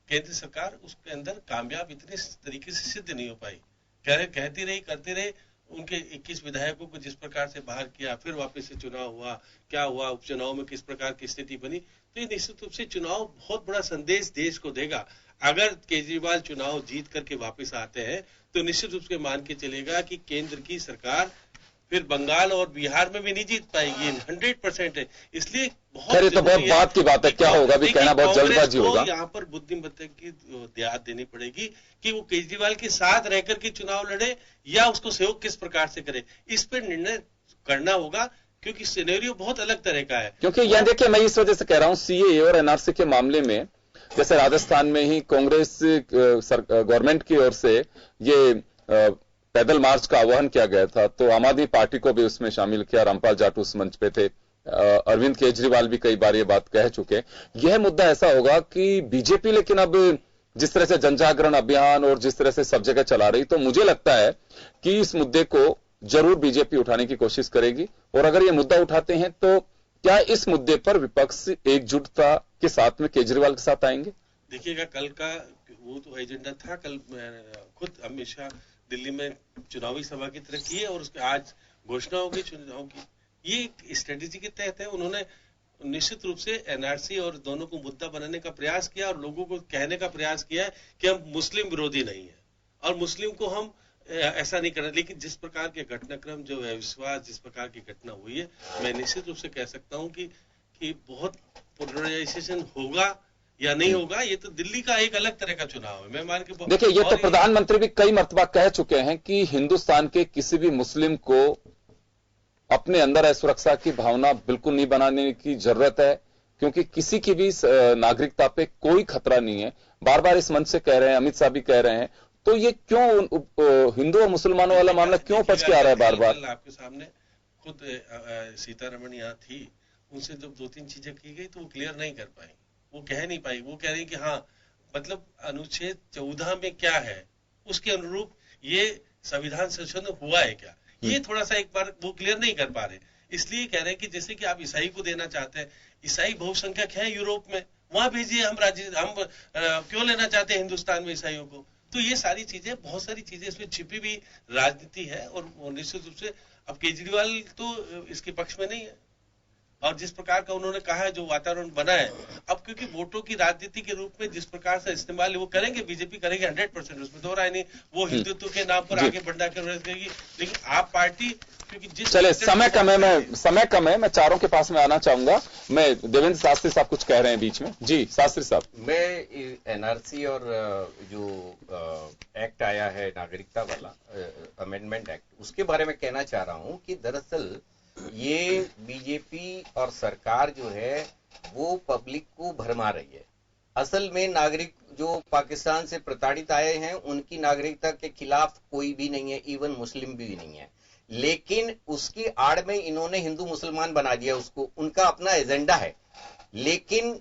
केंद्र सरकार उसके अंदर कामयाब इतने तरीके से सिद्ध नहीं हो पाई। कहती रही, करते रहे। उनके 21 विधायकों को जिस प्रकार से बाहर किया, फिर वापस से चुनाव हुआ, क्या हुआ, उपचुनाव में किस प्रकार की स्थिति बनी। तो ये निश्चित रूप से चुनाव बहुत बड़ा संदेश देश को देगा। अगर केजरीवाल चुनाव जीत करके वापस आते हैं तो निश्चित रूप से मान के चलेगा कि केंद्र की सरकार फिर बंगाल और बिहार में भी नहीं जीत पाएगी, 100% है। इसलिए खैर, तो बहुत बात की बात है, क्या होगा भी कहना बहुत जल्दबाजी होगा। यहाँ पर बुद्धिमत्ता की ध्यान देनी पड़ेगी कि वो केजरीवाल के साथ रहकर के चुनाव लड़े या उसको सहयोग किस प्रकार से करे, इस पर निर्णय करना होगा, क्योंकि सिनेरियो बहुत अलग तरह का है। क्योंकि यह देखिए, मैं इस वजह से कह रहा हूं, सीएए और एनआरसी के मामले में जैसे राजस्थान में ही कांग्रेस गवर्नमेंट की ओर से ये पैदल मार्च का आह्वान किया गया था, तो आम आदमी पार्टी को भी उसमें शामिल किया। रामपाल जाट उस मंच पे थे, अरविंद केजरीवाल भी कई बार ये बात कह चुके। यह मुद्दा ऐसा होगा कि बीजेपी लेकिन अब जिस तरह से जनजागरण अभियान और जिस तरह से सब जगह चला रही, तो मुझे लगता है कि इस मुद्दे को जरूर बीजेपी उठाने की कोशिश करेगी। और अगर ये मुद्दा उठाते हैं तो क्या इस मुद्दे पर विपक्ष एकजुटता के साथ में केजरीवाल के साथ आएंगे? देखिएगा, कल का वो तो एजेंडा था, कल खुद अमित शाह दिल्ली में चुनावी सभा की तरह की है और उसके आज घोषणा होगी चुनाव की। ये एक स्ट्रेटेजी के तहत है। उन्होंने निश्चित रूप से एनआरसी और दोनों को मुद्दा बनाने का प्रयास किया और लोगों को कहने का प्रयास किया है कि हम मुस्लिम विरोधी नहीं है और मुस्लिम को हम ऐसा नहीं करना। लेकिन जिस प्रकार के घटनाक्रम जो है, विश्वास जिस प्रकार की घटना हुई है, मैं निश्चित रूप से कह सकता हूं कि बहुत पोलराइजेशन होगा या नहीं होगा। ये तो दिल्ली का एक अलग तरह का चुनाव है। मैं मान के देखिए, ये तो प्रधानमंत्री भी कई मर्तबा कह चुके हैं कि हिंदुस्तान के किसी भी मुस्लिम को अपने अंदर असुरक्षा की भावना बिल्कुल नहीं बनाने की जरूरत है, क्योंकि किसी की भी नागरिकता पे कोई खतरा नहीं है। बार बार इस मंच से कह रहे हैं, अमित शाह भी कह रहे हैं। तो ये क्यों हिंदू और मुसलमानों वाला मामला क्यों उपज के आ रहा है बार बार? आपके सामने खुद सीतारमण यहाँ थी, उनसे जब 2-3 चीजें की गई तो वो क्लियर नहीं कर पाई, वो कह नहीं पाई। वो कह रही कि हाँ, मतलब अनुच्छेद 14 में क्या है उसके अनुरूप ये संविधान संशोधन हुआ है क्या, ये थोड़ा सा एक बार वो क्लियर नहीं कर पा रहे। इसलिए कह रहे हैं कि जैसे कि आप ईसाई को देना चाहते हैं, ईसाई बहुसंख्यक है यूरोप में, वहां भेजिए। हम क्यों लेना चाहते हैं हिंदुस्तान में ईसाइयों को? तो ये सारी चीजें, बहुत सारी चीजें इसमें छिपी हुई राजनीति है और निश्चित रूप से अब केजरीवाल तो इसके पक्ष में नहीं है। और जिस प्रकार का उन्होंने कहा है, जो वातावरण बना है, अब क्योंकि वोटों की राजनीति के रूप में जिस प्रकार से इस्तेमाल वो करेंगे, बीजेपी करेगी 100%, उसमें दो राय नहीं। वो हिंदुत्व के नाम पर आगे बढ़ना करेगी, लेकिन आप पार्टी क्योंकि जिस चले समय कम है, मैं चारों के पास में आना चाहूंगा। मैं देवेंद्र शास्त्री साहब कुछ कह रहे हैं बीच में। जी शास्त्री साहब। मैं एनआरसी और जो एक्ट आया है नागरिकता वाला अमेंडमेंट एक्ट, उसके बारे में कहना चाह रहा हूं कि दरअसल ये बीजेपी और सरकार जो है वो पब्लिक को भरमा रही है। असल में नागरिक जो पाकिस्तान से प्रताड़ित आए हैं उनकी नागरिकता के खिलाफ कोई भी नहीं है, इवन मुस्लिम भी नहीं है, लेकिन उसकी आड़ में इन्होंने हिंदू मुसलमान बना दिया उसको। उनका अपना एजेंडा है, लेकिन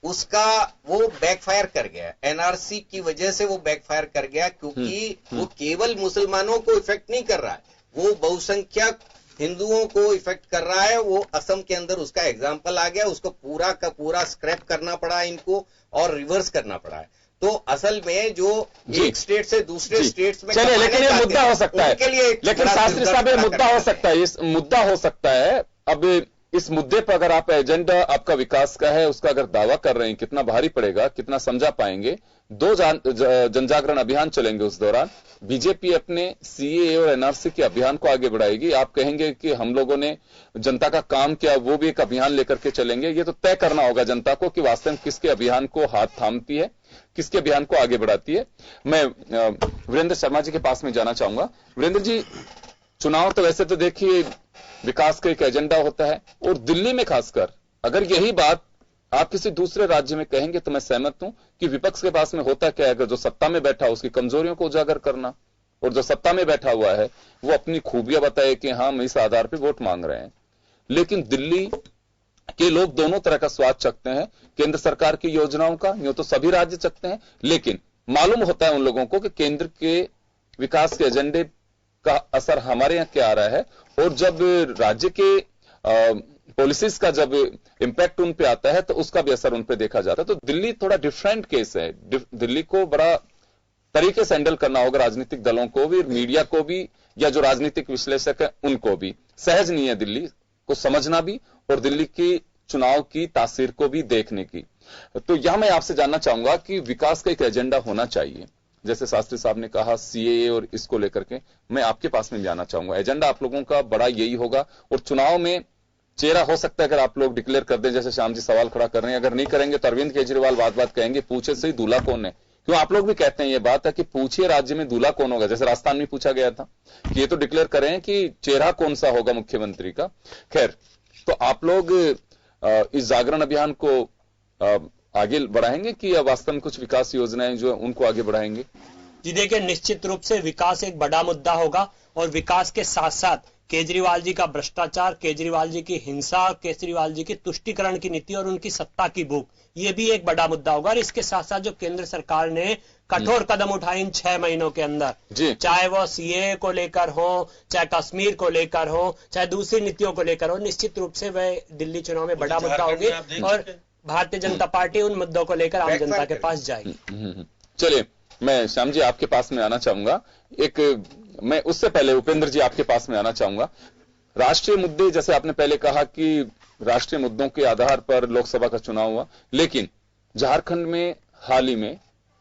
उसका वो बैकफायर कर गया। एनआरसी की वजह से वो बैकफायर कर गया, क्योंकि वो केवल मुसलमानों को इफेक्ट नहीं कर रहा है, वो बहुसंख्यक हिंदुओं को इफेक्ट कर रहा है। वो असम के अंदर उसका एग्जाम्पल आ गया, उसको पूरा का पूरा स्क्रैप करना पड़ा इनको और रिवर्स करना पड़ा है। तो असल में जो एक स्टेट से दूसरे स्टेट्स में चलिए, लेकिन ये मुद्दा हो सकता है, लेकिन शास्त्री साहब ये मुद्दा हो सकता है, इस मुद्दा हो सकता है। अब इस मुद्दे पर अगर आप एजेंडा आपका विकास का है, उसका अगर दावा कर रहे हैं, कितना भारी पड़ेगा, कितना समझा पाएंगे? 2 जनजागरण अभियान चलेंगे, उस दौरान बीजेपी अपने सीएए और एनआरसी के अभियान को आगे बढ़ाएगी। आप कहेंगे कि हम लोगों ने जनता का काम किया, वो भी एक अभियान लेकर के चलेंगे। ये तो तय करना होगा जनता को कि वास्तव में किसके अभियान को हाथ थामती है, किसके अभियान को आगे बढ़ाती है। मैं वीरेंद्र शर्मा जी के पास में जाना चाहूंगा। वीरेंद्र जी, चुनाव तो वैसे तो देखिए विकास का एक एजेंडा होता है, और दिल्ली में खासकर अगर यही बात आप किसी दूसरे राज्य में कहेंगे तो मैं सहमत हूं कि विपक्ष के पास में होता क्या है, अगर जो सत्ता में बैठा उसकी कमजोरियों को उजागर करना, और जो सत्ता में बैठा हुआ है वो अपनी खूबियां बताए कि हाँ, हम इस आधार पर वोट मांग रहे हैं। लेकिन दिल्ली के लोग दोनों तरह का स्वाद चखते हैं, केंद्र सरकार की योजनाओं का, यूं तो सभी राज्य चखते हैं, लेकिन मालूम होता है उन लोगों को कि केंद्र के विकास के एजेंडे का असर हमारे यहां क्या आ रहा है, और जब राज्य के पॉलिसीज का जब इंपैक्ट उन पे आता है तो उसका भी असर उन पे देखा जाता है। तो दिल्ली थोड़ा डिफरेंट केस है। दिल्ली को बड़ा तरीके से हैंडल करना होगा, राजनीतिक दलों को भी, मीडिया को भी, या जो राजनीतिक विश्लेषक है उनको भी। सहज नहीं है दिल्ली को समझना भी और दिल्ली की चुनाव की तासीर को भी देखने की। तो यहां मैं आपसे जानना चाहूंगा कि विकास का एक एजेंडा होना चाहिए, जैसे शास्त्री साहब ने कहा सीएए और इसको लेकर के, मैं आपके पास में जाना चाहूंगा। एजेंडा आप लोगों का बड़ा यही होगा, और चुनाव में चेहरा हो सकता है अगर आप लोग डिक्लेयर कर दें, जैसे श्याम जी सवाल खड़ा कर रहे हैं, अगर नहीं करेंगे तो अरविंद केजरीवाल बात कहेंगे पूछे सही दूल्हा कौन है। क्यों आप लोग भी कहते हैं ये बात है कि पूछिए राज्य में दूल्हा कौन होगा, जैसे राजस्थान में पूछा गया था कि ये तो डिक्लेयर करें कि चेहरा कौन सा होगा मुख्यमंत्री का। खैर, तो आप लोग इस जागरण अभियान को आगे बढ़ाएंगे कि वास्तव में कुछ विकास योजनाएं जो उनको आगे बढ़ाएंगे? जी देखिए, निश्चित रूप से विकास एक बड़ा मुद्दा होगा, और विकास के साथ साथ केजरीवाल जी का भ्रष्टाचार, केजरीवाल जी की हिंसा, केजरीवाल जी की तुष्टीकरण की नीति और उनकी सत्ता की भूख, ये भी एक बड़ा मुद्दा होगा। और इसके साथ साथ जो केंद्र सरकार ने कठोर कदम उठाए इन 6 महीनों के अंदर, चाहे वो सीए को लेकर हो, चाहे कश्मीर को लेकर हो, चाहे दूसरी नीतियों को लेकर हो, निश्चित रूप से वह दिल्ली चुनाव में बड़ा मुद्दा होगी, और भारतीय जनता पार्टी उन मुद्दों को लेकर आम जनता के पास जाएगी। चलिए, मैं श्याम जी आपके पास में आना चाहूंगा। मैं उससे पहले उपेंद्र जी आपके पास में आना चाहूंगा। राष्ट्रीय मुद्दे, जैसे आपने पहले कहा कि राष्ट्रीय मुद्दों के आधार पर लोकसभा का चुनाव हुआ, लेकिन झारखंड में हाल ही में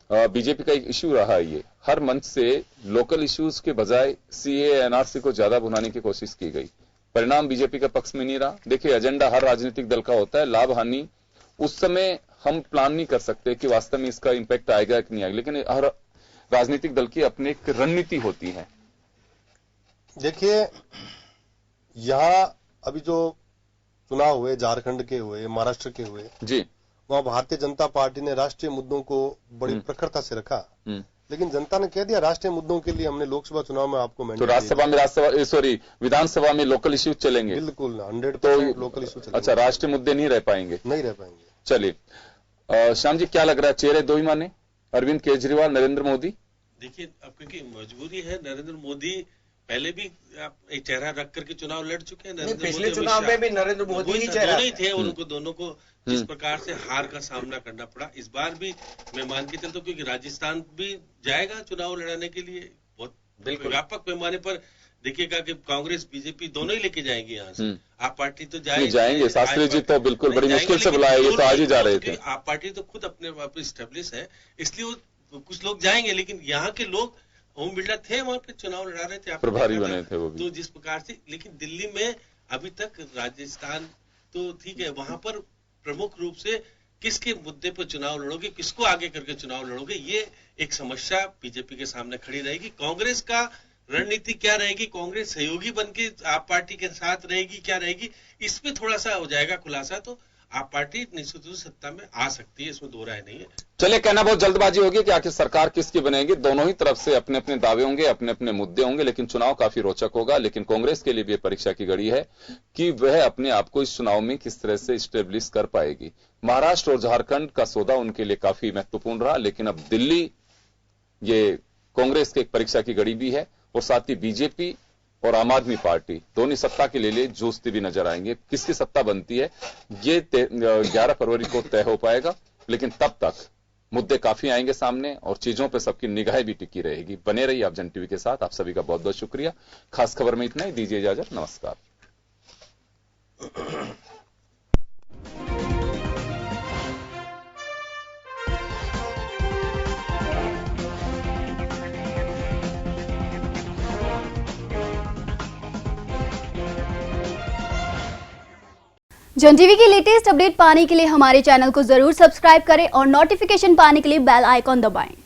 बीजेपी का एक इश्यू रहा है, ये हर मंच से लोकल इश्यूज के बजाय सीए एनआरसी को ज्यादा भुनाने की कोशिश की गई। परिणाम बीजेपी के पक्ष में नहीं रहा। देखिए, एजेंडा हर राजनीतिक दल का होता है, लाभ हानि उस समय हम प्लान नहीं कर सकते कि वास्तव में इसका इंपैक्ट आएगा कि नहीं आएगा, लेकिन हर राजनीतिक दल की अपनी एक रणनीति होती है। देखिए, यहां अभी जो चुनाव हुए, झारखंड के हुए, महाराष्ट्र के हुए जी, वहां भारतीय जनता पार्टी ने राष्ट्रीय मुद्दों को बड़ी प्रखरता से रखा, लेकिन जनता ने कह दिया राष्ट्रीय मुद्दों के लिए हमने लोकसभा चुनाव में आपको मैंडेट तो विधानसभा में लोकल इश्यूज चलेंगे। बिल्कुल 100% लोकल इश्यू चलेंगे। अच्छा, राष्ट्रीय मुद्दे नहीं रह पाएंगे? नहीं रह पाएंगे। चलिए, श्याम जी क्या लग रहा है, चेहरे दो ही माने, अरविंद केजरीवाल, नरेंद्र मोदी? देखिए, अब क्योंकि मजबूरी है, नरेंद्र मोदी पहले भी एक चेहरा रख करके चुनाव लड़ चुके हैं। पिछले चुनाव में भी नरेंद्र मोदी ही चेहरा थे, उनको दोनों को जिस प्रकार से हार का सामना करना पड़ा, इस बार भी मैं मान के चलता हूँ, क्योंकि राजस्थान भी जाएगा चुनाव लड़ाने के लिए, बहुत व्यापक पैमाने पर देखिएगा कि कांग्रेस बीजेपी दोनों ही लेके जाएंगे यहाँ से। आप पार्टी तो जाएंगे, शास्त्री जी तो बिल्कुल बड़ी मुश्किल से बुलाए, ये तो आज ही जा रहे थे। आप पार्टी तो खुद अपने वापस स्टेब्लिश है, इसलिए कुछ लोग जाएंगे, लेकिन यहाँ के लोग ओम बिरला थे वहां पे, चुनाव लड़ा रहे थे, प्रभारी बने थे वो भी। तो जिस प्रकार से, लेकिन दिल्ली में अभी तक, राजस्थान तो ठीक है, वहां पर प्रमुख रूप से किसके मुद्दे पर चुनाव लड़ोगे, किसको आगे करके चुनाव लड़ोगे, ये एक समस्या बीजेपी के सामने खड़ी रहेगी। कांग्रेस का रणनीति क्या रहेगी, कांग्रेस सहयोगी बनके आप पार्टी के साथ रहेगी, क्या रहेगी, इसमें थोड़ा सा हो जाएगा खुलासा। तो आप पार्टी निश्चित रूप से सत्ता में आ सकती है, इसमें दो राय नहीं है। चलिए, कहना बहुत जल्दबाजी होगी कि आखिर सरकार किसकी बनेगी, दोनों ही तरफ से अपने अपने दावे होंगे, अपने अपने मुद्दे होंगे, लेकिन चुनाव काफी रोचक होगा। लेकिन कांग्रेस के लिए भी परीक्षा की घड़ी है कि वह अपने आप को इस चुनाव में किस तरह से स्टेब्लिश कर पाएगी। महाराष्ट्र और झारखंड का सौदा उनके लिए काफी महत्वपूर्ण रहा, लेकिन अब दिल्ली, ये कांग्रेस की एक परीक्षा की घड़ी भी है, और साथ ही बीजेपी और आम आदमी पार्टी दोनों सत्ता के लिए जूझती भी नजर आएंगे। किसकी सत्ता बनती है ये 11 फरवरी को तय हो पाएगा, लेकिन तब तक मुद्दे काफी आएंगे सामने और चीजों पे सबकी निगाहें भी टिकी रहेगी। बने रहिए आप जन टीवी के साथ। आप सभी का बहुत बहुत शुक्रिया। खास खबर में इतना ही, दीजिए इजाजत, नमस्कार। जन टीवी की लेटेस्ट अपडेट पाने के लिए हमारे चैनल को जरूर सब्सक्राइब करें और नोटिफिकेशन पाने के लिए बेल आइकॉन दबाएं।